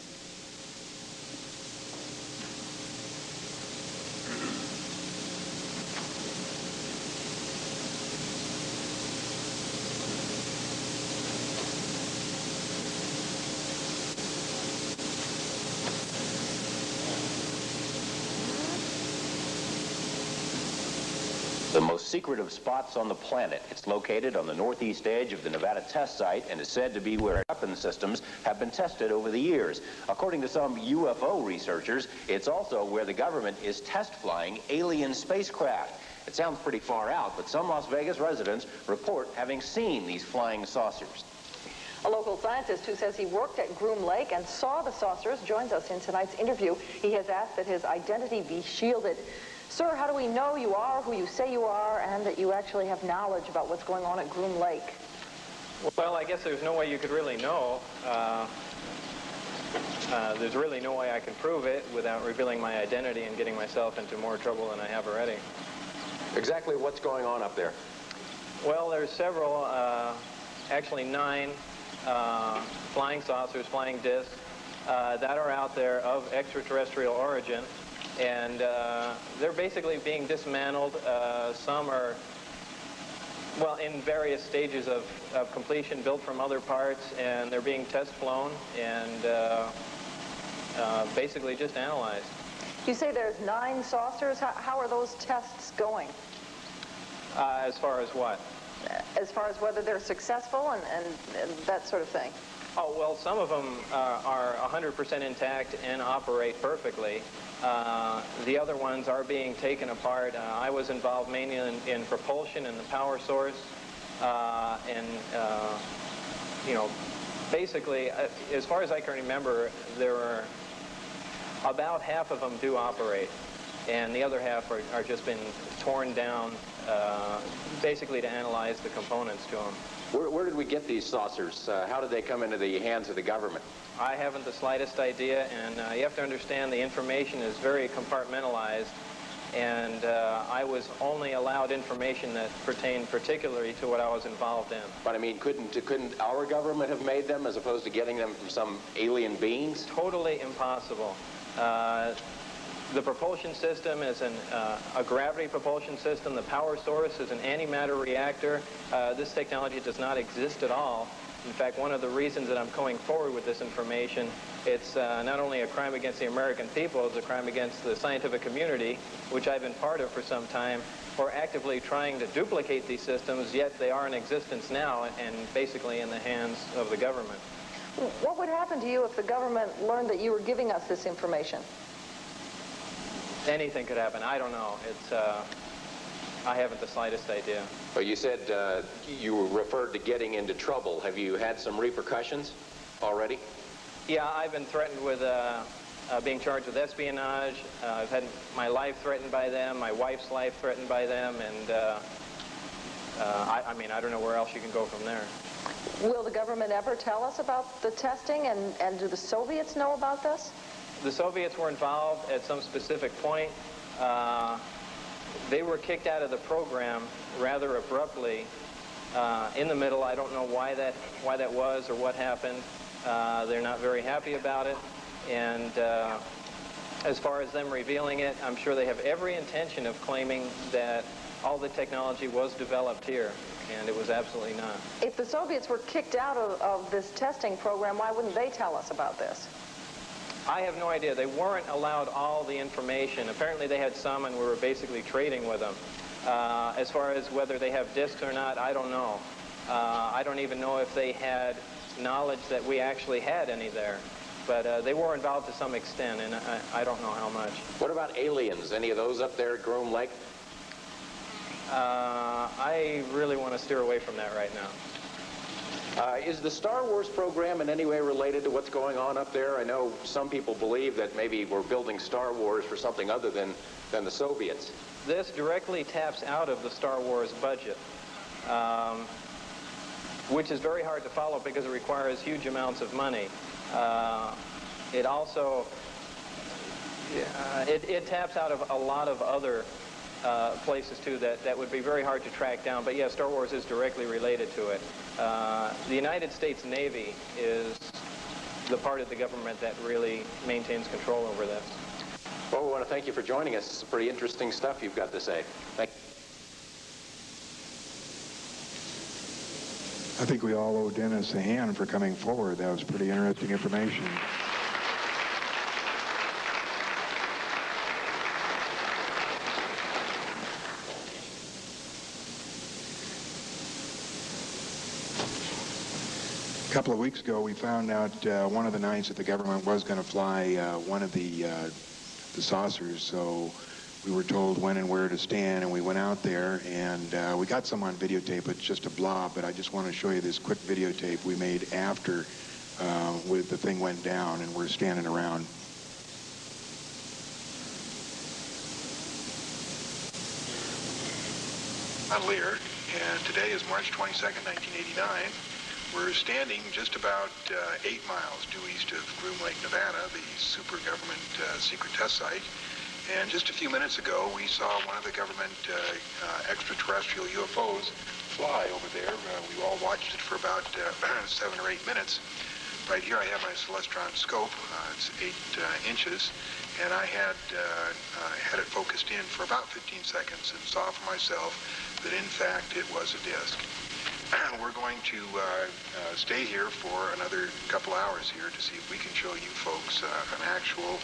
S11: The most secret of spots on the planet. It's located on the northeast edge of the Nevada test site and is said to be where weapon systems have been tested over the years. According to some UFO researchers, it's also where the government is test flying alien spacecraft. It sounds pretty far out, but some Las Vegas residents report having seen these flying saucers.
S12: A local scientist who says he worked at Groom Lake and saw the saucers joins us in tonight's interview. He has asked that his identity be shielded. Sir, how do we know you are who you say you are and that you actually have knowledge about what's going on at Groom Lake?
S13: Well, I guess there's no way you could really know. There's really no way I can prove it without revealing my identity and getting myself into more trouble than I have already.
S11: Exactly what's going on up there?
S13: Well, there's several, actually 9 flying saucers, flying discs, that are out there of extraterrestrial origin. And they're basically being dismantled. Some are, well, in various stages of completion, built from other parts, and they're being test flown and basically just analyzed.
S12: You say there's 9 saucers. How are those tests going?
S13: As far as what?
S12: As far as whether they're successful and that sort of thing.
S13: Oh, well, some of them are 100% intact and operate perfectly. The other ones are being taken apart. I was involved mainly in propulsion and the power source. You know, basically, as far as I can remember, there are about half of them do operate, and the other half are just been torn down, basically to analyze the components to them.
S11: Where did we get these saucers? How did they come into the hands of the government?
S13: I haven't the slightest idea, and you have to understand the information is very compartmentalized, and I was only allowed information that pertained particularly to what I was involved in.
S11: But I mean, couldn't our government have made them as opposed to getting them from some alien beings?
S13: Totally impossible. The propulsion system is a gravity propulsion system. The power source is an antimatter reactor. This technology does not exist at all. In fact, one of the reasons that I'm going forward with this information, it's not only a crime against the American people, it's a crime against the scientific community, which I've been part of for some time. We're actively trying to duplicate these systems, yet they are in existence now and basically in the hands of the government.
S12: What would happen to you if the government learned that you were giving us this information?
S13: Anything could happen. I don't know. I haven't the slightest idea.
S11: Well, you said you referred to getting into trouble. Have you had some repercussions already?
S13: Yeah, I've been threatened with being charged with espionage. I've had my life threatened by them, my wife's life threatened by them, and I mean, I don't know where else you can go from there.
S12: Will the government ever tell us about the testing, and do the Soviets know about this?
S13: The Soviets were involved at some specific point. They were kicked out of the program rather abruptly in the middle. I don't know why that was or what happened. They're not very happy about it. And as far as them revealing it, I'm sure they have every intention of claiming that all the technology was developed here, and it was absolutely not.
S12: If the Soviets were kicked out of this testing program, why wouldn't they tell us about this?
S13: I have no idea. They weren't allowed all the information. Apparently they had some, and we were basically trading with them. As far as whether they have discs or not, I don't know. I don't even know if they had knowledge that we actually had any there. But they were involved to some extent, and I don't know how much.
S11: What about aliens? Any of those up there at Groom Lake?
S13: I really want to steer away from that right now.
S11: Is the Star Wars program in any way related to what's going on up there? I know some people believe that maybe we're building Star Wars for something other than the Soviets.
S13: This directly taps out of the Star Wars budget, which is very hard to follow because it requires huge amounts of money. It also, it taps out of a lot of other places too that would be very hard to track down. But yeah, Star Wars is directly related to it. The United States Navy is the part of the government that really maintains control over this.
S11: Well, we want to thank you for joining us. It's pretty interesting stuff you've got to say. Thank you.
S1: I think we all owe Dennis a hand for coming forward. That was pretty interesting information. A couple of weeks ago, we found out one of the nights that the government was going to fly one of the saucers, so we were told when and where to stand, and we went out there, and we got some on videotape. It's just a blob, but I just want to show you this quick videotape we made after the thing went down, and we're standing around. I'm Lear, and today is March 22nd, 1989. We're standing just about 8 miles due east of Groom Lake, Nevada, the super government secret test site. And just a few minutes ago, we saw one of the government extraterrestrial UFOs fly over there. We all watched it for about 7 or 8 minutes. Right here I have my Celestron scope. It's 8 inches, and I had it focused in for about 15 seconds and saw for myself that in fact it was a disc. We're going to stay here for another couple hours here to see if we can show you folks an actual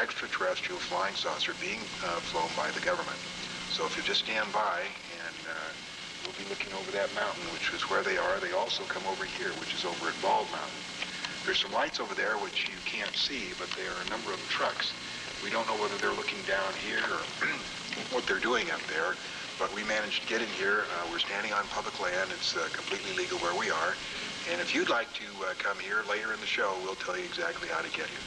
S1: extraterrestrial flying saucer being flown by the government. So if you just stand by, and we'll be looking over that mountain, which is where they are. They also come over here, which is over at Bald Mountain. There's some lights over there which you can't see, but there are a number of trucks. We don't know whether they're looking down here or what they're doing up there, but we managed to get in here. We're standing on public land. It's completely legal where we are. And if you'd like to come here later in the show, we'll tell you exactly how to get here.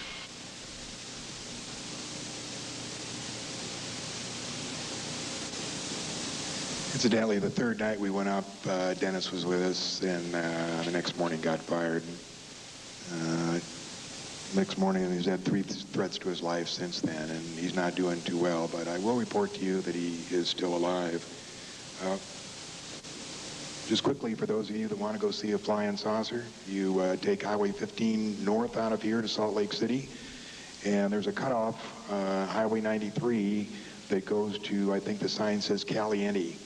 S1: Incidentally, the third night we went up, Dennis was with us, and the next morning got fired. Next morning, he's had 3 threats to his life since then, and he's not doing too well, but I will report to you that he is still alive. Just quickly, for those of you that want to go see a flying saucer, you take Highway 15 north out of here to Salt Lake City, and there's a cutoff, Highway 93, that goes to, I think the sign says Caliente.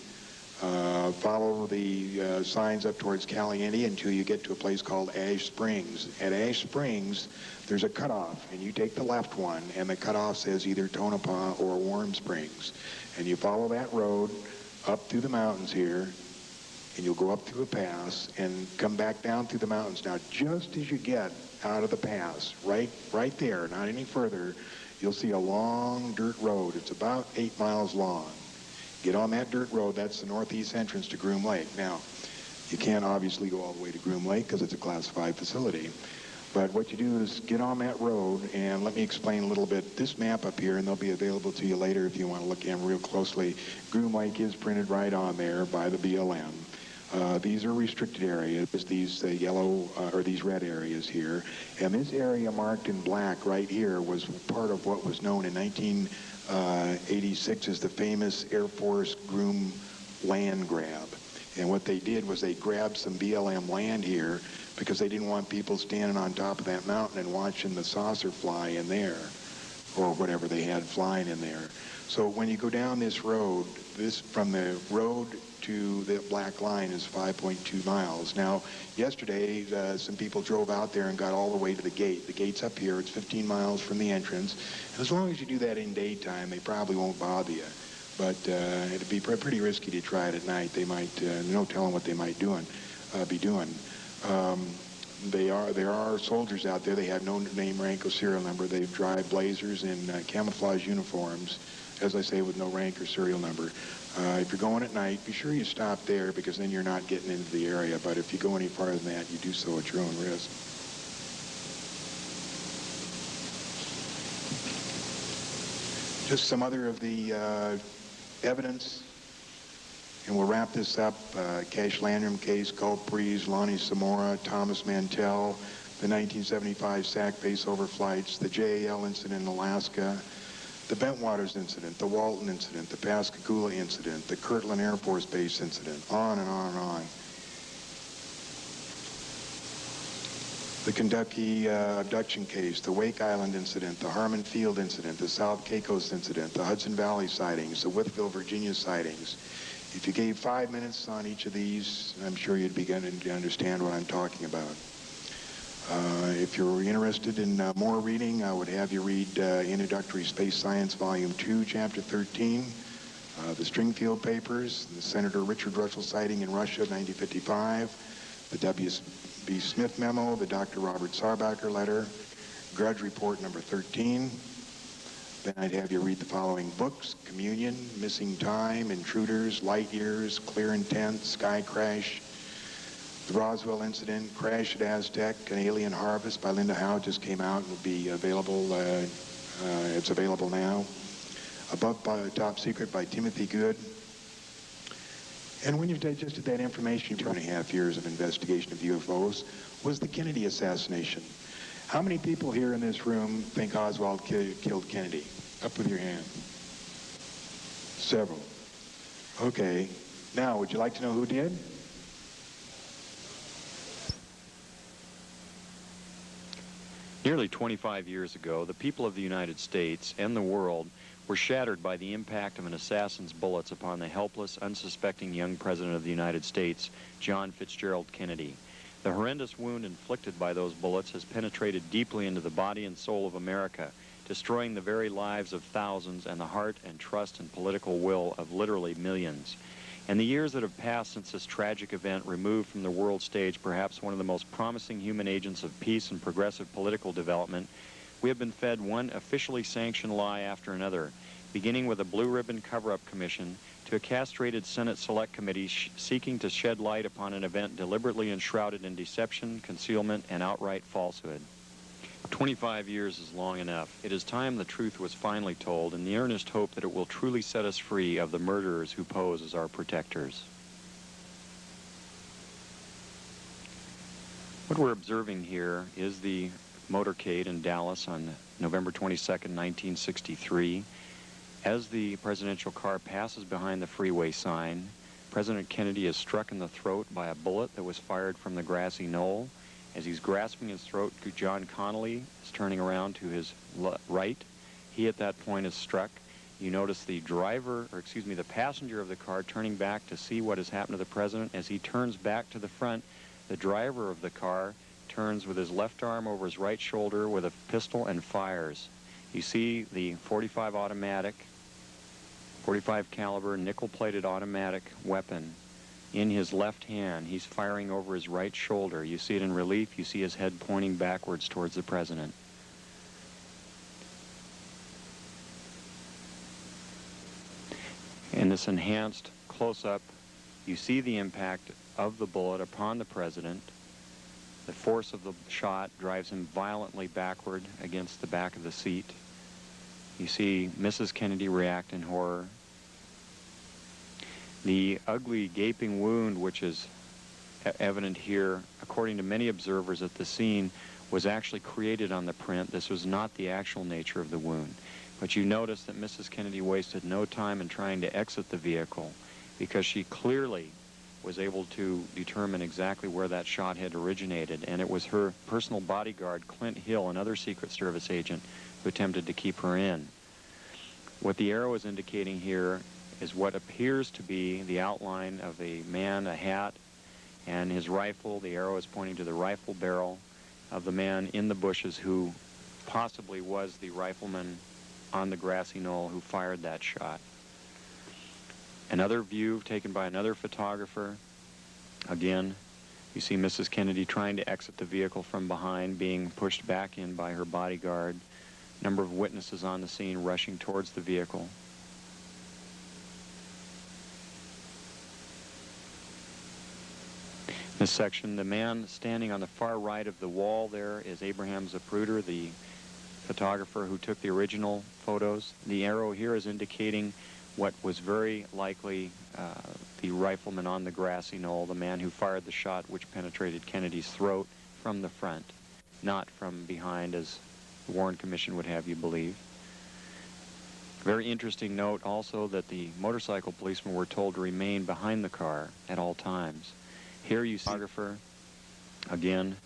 S1: Follow the signs up towards Caliente until you get to a place called Ash Springs. At Ash Springs, there's a cutoff, and you take the left one, and the cutoff says either Tonopah or Warm Springs. And you follow that road up through the mountains here, and you'll go up through a pass and come back down through the mountains. Now, just as you get out of the pass, right there, not any further, you'll see a long dirt road. It's about 8 miles long. Get on that dirt road. That's the northeast entrance to Groom Lake. Now, you can't obviously go all the way to Groom Lake because it's a classified facility. But what you do is get on that road, and let me explain a little bit. This map up here, and they'll be available to you later if you want to look in real closely. Groom Lake is printed right on there by the BLM. These are restricted areas, these yellow or these red areas here. And this area marked in black right here was part of what was known in 1986 as the famous Air Force Groom land grab. And what they did was they grabbed some BLM land here because they didn't want people standing on top of that mountain and watching the saucer fly in there, or whatever they had flying in there. So when you go down this road, from the road to the black line is 5.2 miles. Now, yesterday, some people drove out there and got all the way to the gate. The gate's up here. It's 15 miles from the entrance. And as long as you do that in daytime, they probably won't bother you. But it'd be pretty risky to try it at night. They might, no telling what they might be doing. There are soldiers out there. They have no name, rank, or serial number. They drive blazers in camouflage uniforms, as I say, with no rank or serial number. If you're going at night, be sure you stop there because then you're not getting into the area. But if you go any farther than that, you do so at your own risk. Just some other of the evidence, and we'll wrap this up. Cash Landrum case, Gulf Breeze, Lonnie Samora, Thomas Mantell, the 1975 SAC base overflights, the JAL incident in Alaska, the Bentwaters incident, the Walton incident, the Pascagoula incident, the Kirtland Air Force Base incident, on and on and on. The Kentucky abduction case, the Wake Island incident, the Harmon Field incident, the South Caicos incident, the Hudson Valley sightings, the Wytheville, Virginia sightings. If you gave 5 minutes on each of these, I'm sure you'd begin to understand what I'm talking about. If you're interested in more reading, I would have you read Introductory Space Science, Volume 2, Chapter 13, the Stringfield Papers, the Senator Richard Russell sighting in Russia, 1955, the W.B. Smith memo, the Dr. Robert Sarbacher letter, Grudge Report number 13. Then I'd have you read the following books: Communion, Missing Time, Intruders, Light Years, Clear Intent, Sky Crash, The Roswell Incident, Crash at Aztec, An Alien Harvest by Linda Howe just came out and will be available. It's available now. Above Top Secret by Timothy Good. And when you've digested that information, 2.5 years of investigation of UFOs was the Kennedy assassination. How many people here in this room think Oswald killed Kennedy? Up with your hand. Several. Okay. Now, would you like to know who did?
S14: Nearly 25 years ago, the people of the United States and the world were shattered by the impact of an assassin's bullets upon the helpless, unsuspecting young President of the United States, John Fitzgerald Kennedy. The horrendous wound inflicted by those bullets has penetrated deeply into the body and soul of America, destroying the very lives of thousands and the heart and trust and political will of literally millions. In the years that have passed since this tragic event removed from the world stage perhaps one of the most promising human agents of peace and progressive political development, we have been fed one officially sanctioned lie after another, beginning with a blue ribbon cover-up commission to a castrated Senate Select Committee seeking to shed light upon an event deliberately enshrouded in deception, concealment, and outright falsehood. 25 years is long enough. It is time the truth was finally told, in the earnest hope that it will truly set us free of the murderers who pose as our protectors. What we're observing here is the motorcade in Dallas on November 22nd, 1963. As the presidential car passes behind the freeway sign, President Kennedy is struck in the throat by a bullet that was fired from the grassy knoll. As he's grasping his throat, John Connally is turning around to his right. He at that point is struck. You notice the the passenger of the car turning back to see what has happened to the president. As he turns back to the front, the driver of the car turns with his left arm over his right shoulder with a pistol and fires. You see the 45 caliber nickel-plated automatic weapon in his left hand. He's firing over his right shoulder. You see it in relief. You see his head pointing backwards towards the president. In this enhanced close-up, you see the impact of the bullet upon the president. The force of the shot drives him violently backward against the back of the seat. You see Mrs. Kennedy react in horror. The ugly gaping wound, which is evident here, according to many observers at the scene, was actually created on the print. This was not the actual nature of the wound. But you notice that Mrs. Kennedy wasted no time in trying to exit the vehicle because she clearly was able to determine exactly where that shot had originated, and it was her personal bodyguard, Clint Hill, another Secret Service agent, who attempted to keep her in. What the arrow is indicating here is what appears to be the outline of a man, a hat, and his rifle. The arrow is pointing to the rifle barrel of the man in the bushes who possibly was the rifleman on the grassy knoll who fired that shot. Another view taken by another photographer. Again, you see Mrs. Kennedy trying to exit the vehicle from behind, being pushed back in by her bodyguard. Number of witnesses on the scene rushing towards the vehicle. This section, the man standing on the far right of the wall there is Abraham Zapruder, the photographer who took the original photos. The arrow here is indicating what was very likely the rifleman on the grassy knoll, the man who fired the shot which penetrated Kennedy's throat from the front, not from behind as the Warren Commission would have you believe. Very interesting note also that the motorcycle policemen were told to remain behind the car at all times. Here you see the photographer. Again,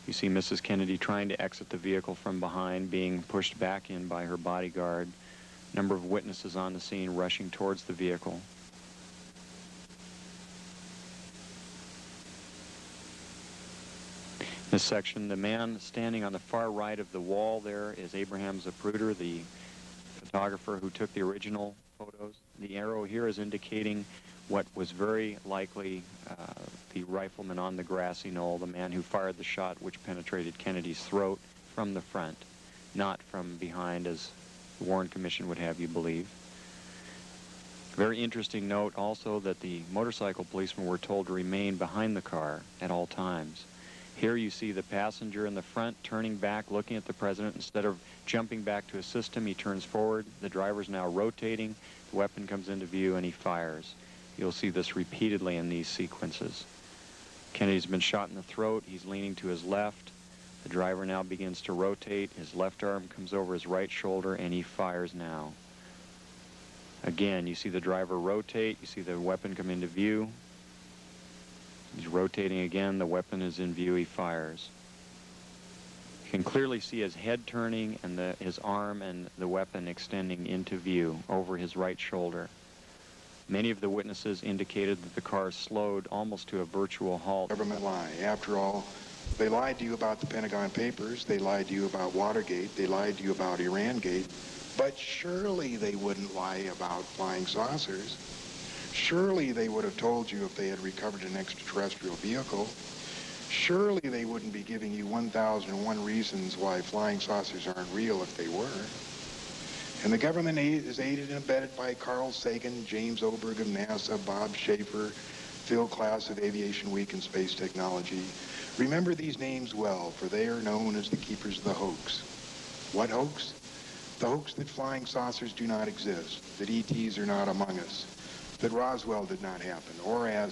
S14: you see Mrs. Kennedy trying to exit the vehicle from behind, being pushed back in by her bodyguard. Number of witnesses on the scene rushing towards the vehicle. This section, the man standing on the far right of the wall there is Abraham Zapruder, the photographer who took the original photos. The arrow here is indicating what was very likely the rifleman on the grassy knoll, the man who fired the shot which penetrated Kennedy's throat from the front, not from behind as the Warren Commission would have you believe. Very interesting note also that the motorcycle policemen were told to remain behind the car at all times. Here you see the passenger in the front turning back, looking at the president. Instead of jumping back to assist him, he turns forward. The driver's now rotating. The weapon comes into view and he fires. You'll see this repeatedly in these sequences. Kennedy's been shot in the throat. He's leaning to his left. The driver now begins to rotate. His left arm comes over his right shoulder and he fires now. Again, you see the driver rotate. You see the weapon come into view. He's rotating again. The weapon is in view. He fires. can clearly see his head turning and his arm and the weapon extending into view over his right shoulder. Many of the witnesses indicated that the car slowed almost to a virtual halt.
S1: Government lie. After all, they lied to you about the Pentagon Papers, they lied to you about Watergate, they lied to you about Irangate, but surely they wouldn't lie about flying saucers. Surely they would have told you if they had recovered an extraterrestrial vehicle. Surely they wouldn't be giving you 1,001 reasons why flying saucers aren't real if they were. And the government is aided and abetted by Carl Sagan, James Oberg of NASA, Bob Schaefer, Phil Klass of Aviation Week and Space Technology. Remember these names well, for they are known as the keepers of the hoax. What hoax? The hoax that flying saucers do not exist, that ETs are not among us, that Roswell did not happen, or as